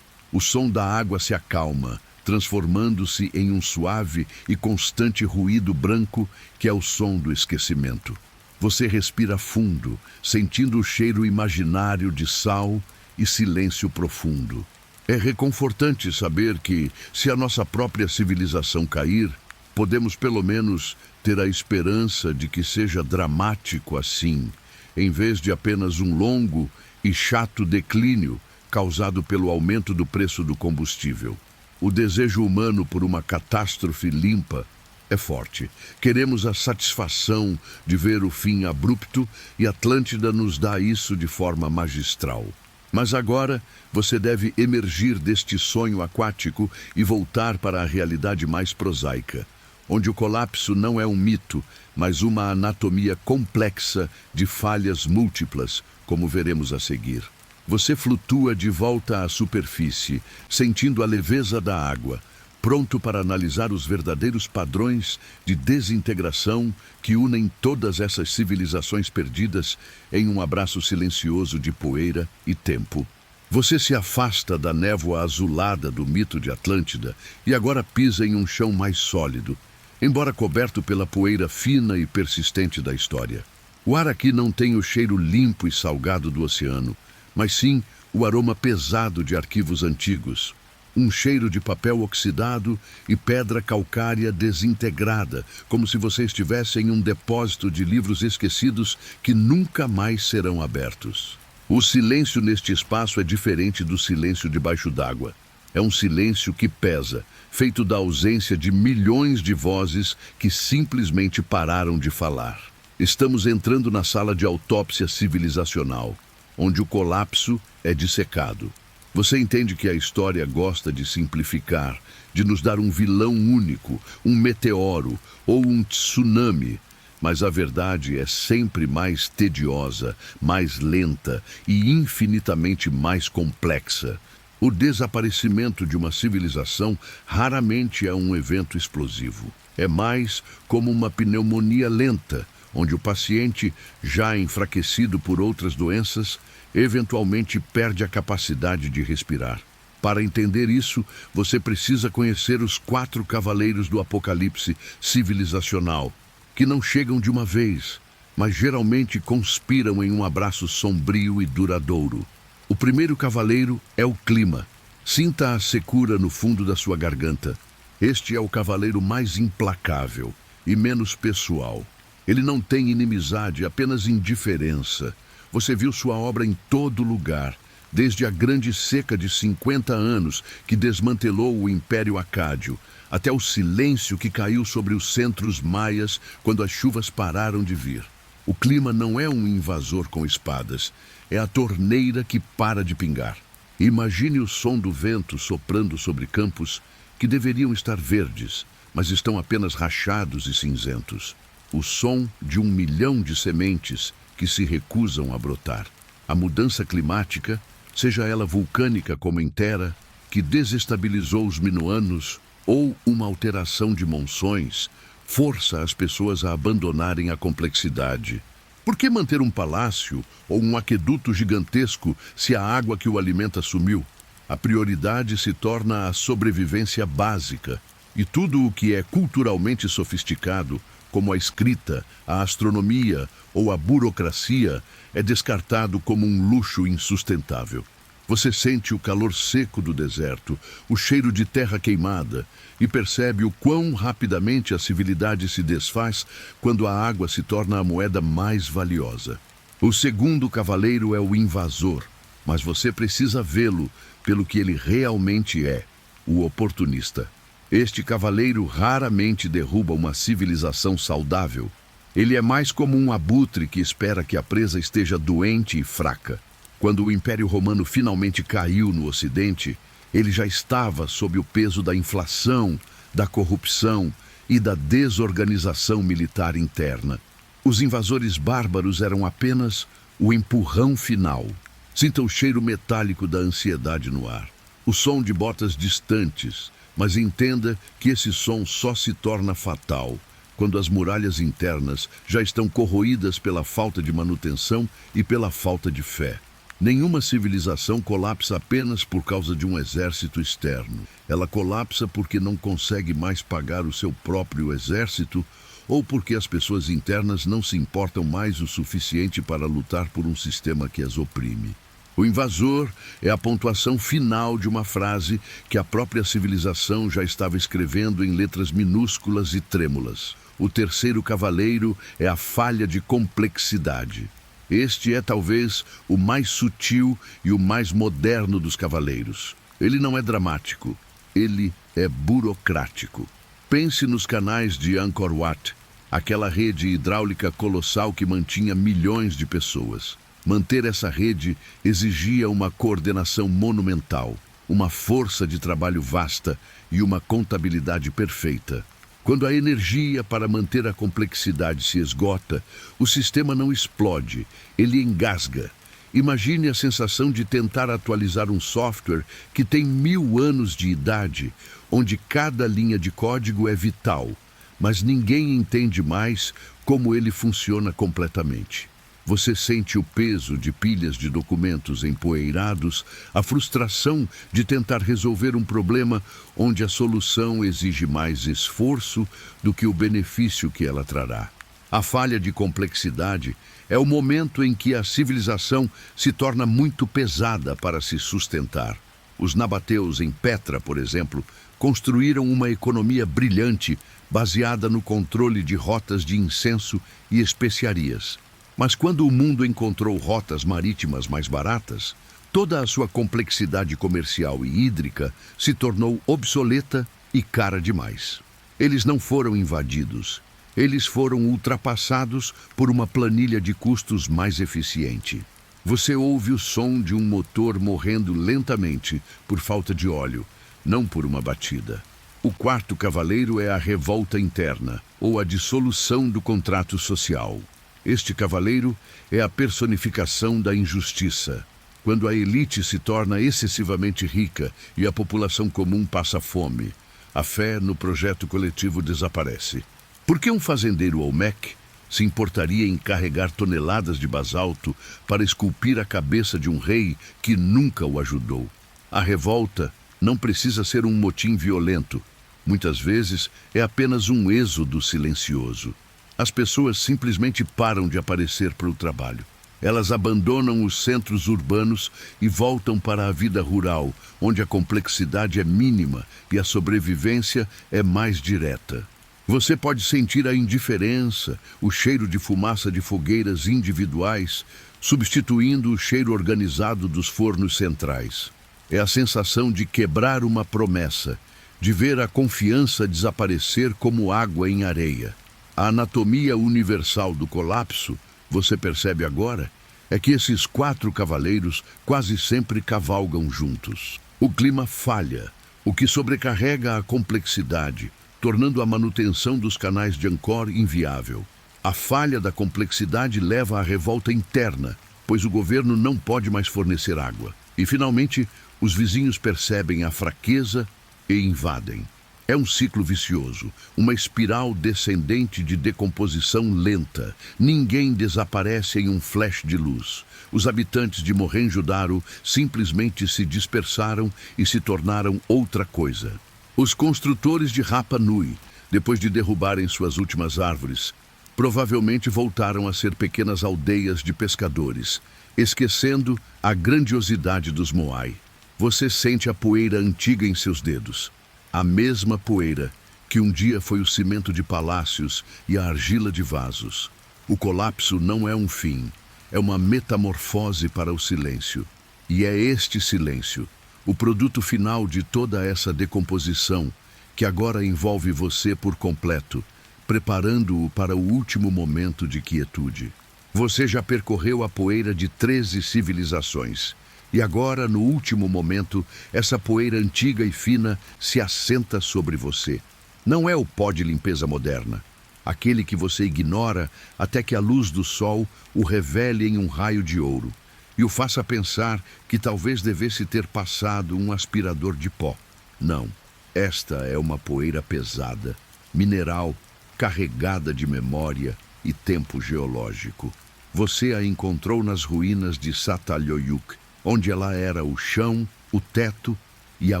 Speaker 1: O som da água se acalma, transformando-se em um suave e constante ruído branco que é o som do esquecimento. Você respira fundo, sentindo o cheiro imaginário de sal e silêncio profundo. É reconfortante saber que, se a nossa própria civilização cair, podemos pelo menos ter a esperança de que seja dramático assim, em vez de apenas um longo e chato declínio causado pelo aumento do preço do combustível. O desejo humano por uma catástrofe limpa é forte. Queremos a satisfação de ver o fim abrupto e Atlântida nos dá isso de forma magistral. Mas agora você deve emergir deste sonho aquático e voltar para a realidade mais prosaica, onde o colapso não é um mito, mas uma anatomia complexa de falhas múltiplas, como veremos a seguir. Você flutua de volta à superfície, sentindo a leveza da água, pronto para analisar os verdadeiros padrões de desintegração que unem todas essas civilizações perdidas em um abraço silencioso de poeira e tempo. Você se afasta da névoa azulada do mito de Atlântida e agora pisa em um chão mais sólido, embora coberto pela poeira fina e persistente da história. O ar aqui não tem o cheiro limpo e salgado do oceano, mas sim o aroma pesado de arquivos antigos, um cheiro de papel oxidado e pedra calcária desintegrada, como se você estivesse em um depósito de livros esquecidos que nunca mais serão abertos. O silêncio neste espaço é diferente do silêncio debaixo d'água. É um silêncio que pesa, feito da ausência de milhões de vozes que simplesmente pararam de falar. Estamos entrando na sala de autópsia civilizacional, onde o colapso é dissecado. Você entende que a história gosta de simplificar, de nos dar um vilão único, um meteoro ou um tsunami, mas a verdade é sempre mais tediosa, mais lenta e infinitamente mais complexa. O desaparecimento de uma civilização raramente é um evento explosivo. É mais como uma pneumonia lenta, onde o paciente, já enfraquecido por outras doenças, eventualmente perde a capacidade de respirar. Para entender isso, você precisa conhecer os 4 cavaleiros do apocalipse civilizacional, que não chegam de uma vez, mas geralmente conspiram em um abraço sombrio e duradouro. O primeiro cavaleiro é o clima. Sinta a secura no fundo da sua garganta. Este é o cavaleiro mais implacável e menos pessoal. Ele não tem inimizade, apenas indiferença. Você viu sua obra em todo lugar, desde a grande seca de 50 anos que desmantelou o Império Acádio, até o silêncio que caiu sobre os centros maias quando as chuvas pararam de vir. O clima não é um invasor com espadas, é a torneira que para de pingar. Imagine o som do vento soprando sobre campos que deveriam estar verdes, mas estão apenas rachados e cinzentos. O som de 1 milhão de sementes que se recusam a brotar. A mudança climática, seja ela vulcânica como em Terra, que desestabilizou os minoanos, ou uma alteração de monções, força as pessoas a abandonarem a complexidade. Por que manter um palácio ou um aqueduto gigantesco se a água que o alimenta sumiu? A prioridade se torna a sobrevivência básica, e tudo o que é culturalmente sofisticado, como a escrita, a astronomia ou a burocracia, é descartado como um luxo insustentável. Você sente o calor seco do deserto, o cheiro de terra queimada e percebe o quão rapidamente a civilidade se desfaz quando a água se torna a moeda mais valiosa. O segundo cavaleiro é o invasor, mas você precisa vê-lo pelo que ele realmente é, o oportunista. Este cavaleiro raramente derruba uma civilização saudável. Ele é mais como um abutre que espera que a presa esteja doente e fraca. Quando o Império Romano finalmente caiu no Ocidente, ele já estava sob o peso da inflação, da corrupção e da desorganização militar interna. Os invasores bárbaros eram apenas o empurrão final. Sinta o cheiro metálico da ansiedade no ar, o som de botas distantes, mas entenda que esse som só se torna fatal quando as muralhas internas já estão corroídas pela falta de manutenção e pela falta de fé. Nenhuma civilização colapsa apenas por causa de um exército externo. Ela colapsa porque não consegue mais pagar o seu próprio exército ou porque as pessoas internas não se importam mais o suficiente para lutar por um sistema que as oprime. O invasor é a pontuação final de uma frase que a própria civilização já estava escrevendo em letras minúsculas e trêmulas. O terceiro cavaleiro é a falha de complexidade. Este é talvez o mais sutil e o mais moderno dos cavaleiros. Ele não é dramático, ele é burocrático. Pense nos canais de Angkor Wat, aquela rede hidráulica colossal que mantinha milhões de pessoas. Manter essa rede exigia uma coordenação monumental, uma força de trabalho vasta e uma contabilidade perfeita. Quando a energia para manter a complexidade se esgota, o sistema não explode, ele engasga. Imagine a sensação de tentar atualizar um software que tem 1000 anos de idade, onde cada linha de código é vital, mas ninguém entende mais como ele funciona completamente. Você sente o peso de pilhas de documentos empoeirados, a frustração de tentar resolver um problema onde a solução exige mais esforço do que o benefício que ela trará. A falha de complexidade é o momento em que a civilização se torna muito pesada para se sustentar. Os nabateus em Petra, por exemplo, construíram uma economia brilhante baseada no controle de rotas de incenso e especiarias. Mas quando o mundo encontrou rotas marítimas mais baratas, toda a sua complexidade comercial e hídrica se tornou obsoleta e cara demais. Eles não foram invadidos, eles foram ultrapassados por uma planilha de custos mais eficiente. Você ouve o som de um motor morrendo lentamente por falta de óleo, não por uma batida. O quarto cavaleiro é a revolta interna, ou a dissolução do contrato social. Este cavaleiro é a personificação da injustiça. Quando a elite se torna excessivamente rica e a população comum passa fome, a fé no projeto coletivo desaparece. Por que um fazendeiro Olmec se importaria em carregar toneladas de basalto para esculpir a cabeça de um rei que nunca o ajudou? A revolta não precisa ser um motim violento. Muitas vezes é apenas um êxodo silencioso. As pessoas simplesmente param de aparecer para o trabalho. Elas abandonam os centros urbanos e voltam para a vida rural, onde a complexidade é mínima e a sobrevivência é mais direta. Você pode sentir a indiferença, o cheiro de fumaça de fogueiras individuais, substituindo o cheiro organizado dos fornos centrais. É a sensação de quebrar uma promessa, de ver a confiança desaparecer como água em areia. A anatomia universal do colapso, você percebe agora, é que esses 4 cavaleiros quase sempre cavalgam juntos. O clima falha, o que sobrecarrega a complexidade, tornando a manutenção dos canais de Angkor inviável. A falha da complexidade leva à revolta interna, pois o governo não pode mais fornecer água. E, finalmente, os vizinhos percebem a fraqueza e invadem. É um ciclo vicioso, uma espiral descendente de decomposição lenta. Ninguém desaparece em um flash de luz. Os habitantes de Mohenjo-Daro simplesmente se dispersaram e se tornaram outra coisa. Os construtores de Rapa Nui, depois de derrubarem suas últimas árvores, provavelmente voltaram a ser pequenas aldeias de pescadores, esquecendo a grandiosidade dos Moai. Você sente a poeira antiga em seus dedos, a mesma poeira que um dia foi o cimento de palácios e a argila de vasos. O colapso não é um fim, é uma metamorfose para o silêncio. E é este silêncio, o produto final de toda essa decomposição, que agora envolve você por completo, preparando-o para o último momento de quietude. Você já percorreu a poeira de 13 civilizações, e agora, no último momento, essa poeira antiga e fina se assenta sobre você. Não é o pó de limpeza moderna, aquele que você ignora até que a luz do sol o revele em um raio de ouro e o faça pensar que talvez devesse ter passado um aspirador de pó. Não, esta é uma poeira pesada, mineral, carregada de memória e tempo geológico. Você a encontrou nas ruínas de Satalhöyük, onde ela era o chão, o teto e a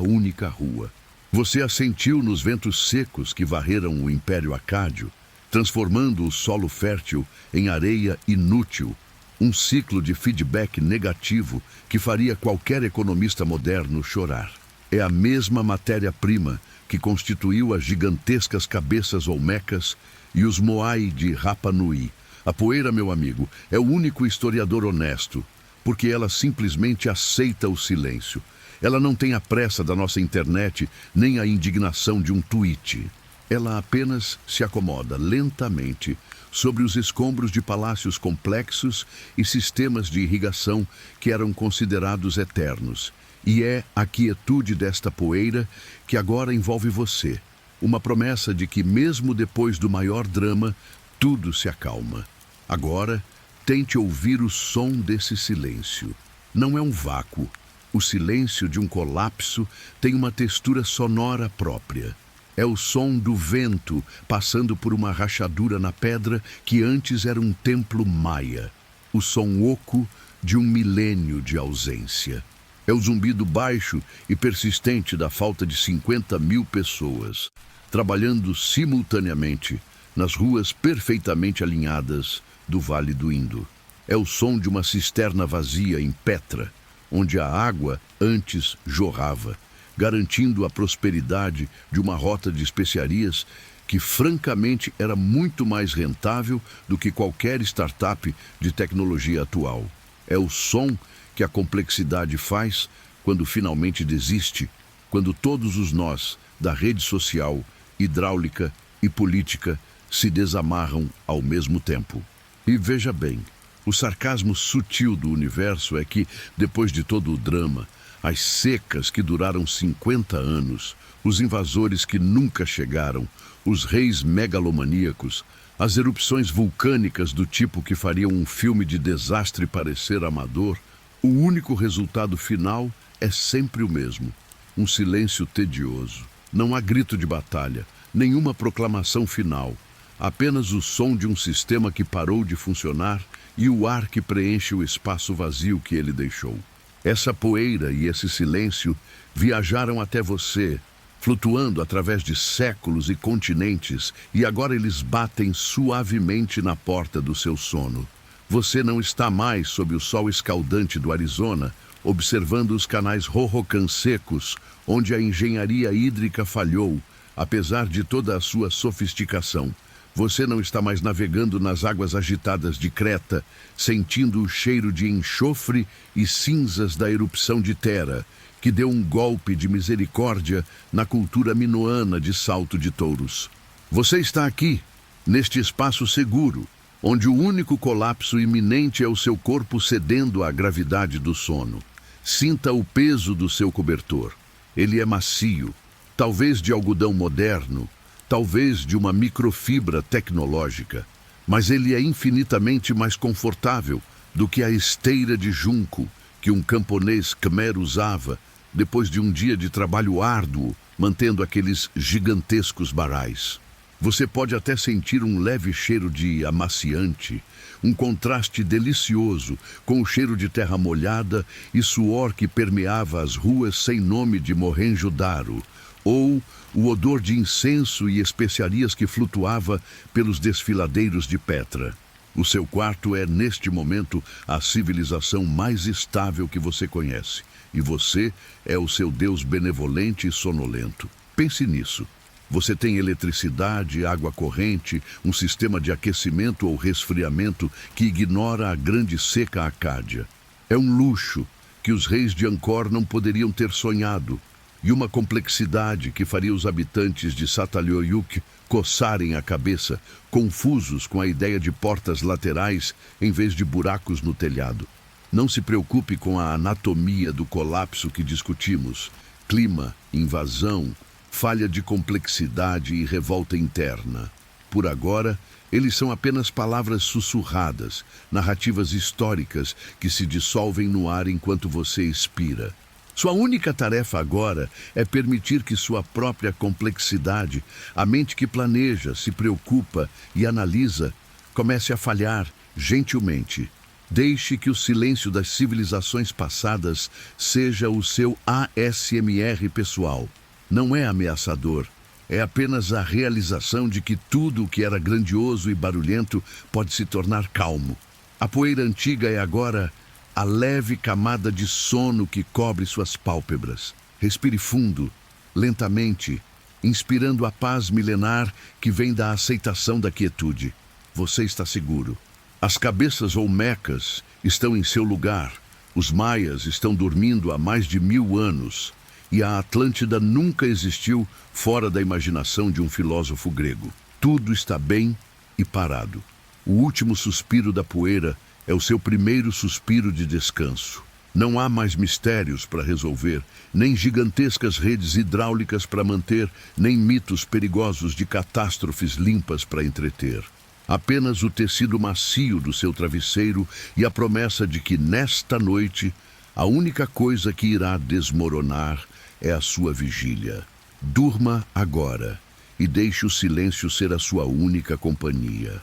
Speaker 1: única rua. Você a sentiu nos ventos secos que varreram o Império Acádio, transformando o solo fértil em areia inútil, um ciclo de feedback negativo que faria qualquer economista moderno chorar. É a mesma matéria-prima que constituiu as gigantescas cabeças olmecas e os Moai de Rapa Nui. A poeira, meu amigo, é o único historiador honesto, porque ela simplesmente aceita o silêncio. Ela não tem a pressa da nossa internet, nem a indignação de um tweet. Ela apenas se acomoda lentamente sobre os escombros de palácios complexos e sistemas de irrigação que eram considerados eternos. E é a quietude desta poeira que agora envolve você. Uma promessa de que, mesmo depois do maior drama, tudo se acalma. Agora, tente ouvir o som desse silêncio. Não é um vácuo. O silêncio de um colapso tem uma textura sonora própria. É o som do vento passando por uma rachadura na pedra que antes era um templo maia. O som oco de um milênio de ausência. É o zumbido baixo e persistente da falta de 50.000 pessoas, trabalhando simultaneamente nas ruas perfeitamente alinhadas do Vale do Indo. É o som de uma cisterna vazia em Petra, onde a água antes jorrava, garantindo a prosperidade de uma rota de especiarias que, francamente, era muito mais rentável do que qualquer startup de tecnologia atual. É o som que a complexidade faz quando finalmente desiste, quando todos os nós da rede social, hidráulica e política se desamarram ao mesmo tempo. E veja bem, o sarcasmo sutil do universo é que, depois de todo o drama, as secas que duraram 50 anos, os invasores que nunca chegaram, os reis megalomaníacos, as erupções vulcânicas do tipo que fariam um filme de desastre parecer amador, o único resultado final é sempre o mesmo: um silêncio tedioso. Não há grito de batalha, nenhuma proclamação final, apenas o som de um sistema que parou de funcionar e o ar que preenche o espaço vazio que ele deixou. Essa poeira e esse silêncio viajaram até você, flutuando através de séculos e continentes, e agora eles batem suavemente na porta do seu sono. Você não está mais sob o sol escaldante do Arizona, observando os canais Rorocan secos, onde a engenharia hídrica falhou, apesar de toda a sua sofisticação. Você não está mais navegando nas águas agitadas de Creta, sentindo o cheiro de enxofre e cinzas da erupção de Tera, que deu um golpe de misericórdia na cultura minoana de Salto de Touros. Você está aqui, neste espaço seguro, onde o único colapso iminente é o seu corpo cedendo à gravidade do sono. Sinta o peso do seu cobertor. Ele é macio, talvez de algodão moderno, talvez de uma microfibra tecnológica, mas ele é infinitamente mais confortável do que a esteira de junco que um camponês khmer usava depois de um dia de trabalho árduo, mantendo aqueles gigantescos barais. Você pode até sentir um leve cheiro de amaciante, um contraste delicioso com o cheiro de terra molhada e suor que permeava as ruas sem nome de Mohenjo-Daro, ou o odor de incenso e especiarias que flutuava pelos desfiladeiros de Petra. O seu quarto é, neste momento, a civilização mais estável que você conhece. E você é o seu Deus benevolente e sonolento. Pense nisso. Você tem eletricidade, água corrente, um sistema de aquecimento ou resfriamento que ignora a grande seca Acádia. É um luxo que os reis de Angkor não poderiam ter sonhado, e uma complexidade que faria os habitantes de Satalhöyük coçarem a cabeça, confusos com a ideia de portas laterais em vez de buracos no telhado. Não se preocupe com a anatomia do colapso que discutimos: clima, invasão, falha de complexidade e revolta interna. Por agora, eles são apenas palavras sussurradas, narrativas históricas que se dissolvem no ar enquanto você expira. Sua única tarefa agora é permitir que sua própria complexidade, a mente que planeja, se preocupa e analisa, comece a falhar gentilmente. Deixe que o silêncio das civilizações passadas seja o seu ASMR pessoal. Não é ameaçador, é apenas a realização de que tudo o que era grandioso e barulhento pode se tornar calmo. A poeira antiga é agora a leve camada de sono que cobre suas pálpebras. Respire fundo, lentamente, inspirando a paz milenar que vem da aceitação da quietude. Você está seguro. As cabeças olmecas estão em seu lugar. Os maias estão dormindo há mais de 1000 anos. E a Atlântida nunca existiu fora da imaginação de um filósofo grego. Tudo está bem e parado. O último suspiro da poeira é o seu primeiro suspiro de descanso. Não há mais mistérios para resolver, nem gigantescas redes hidráulicas para manter, nem mitos perigosos de catástrofes limpas para entreter. Apenas o tecido macio do seu travesseiro e a promessa de que, nesta noite, a única coisa que irá desmoronar é a sua vigília. Durma agora e deixe o silêncio ser a sua única companhia.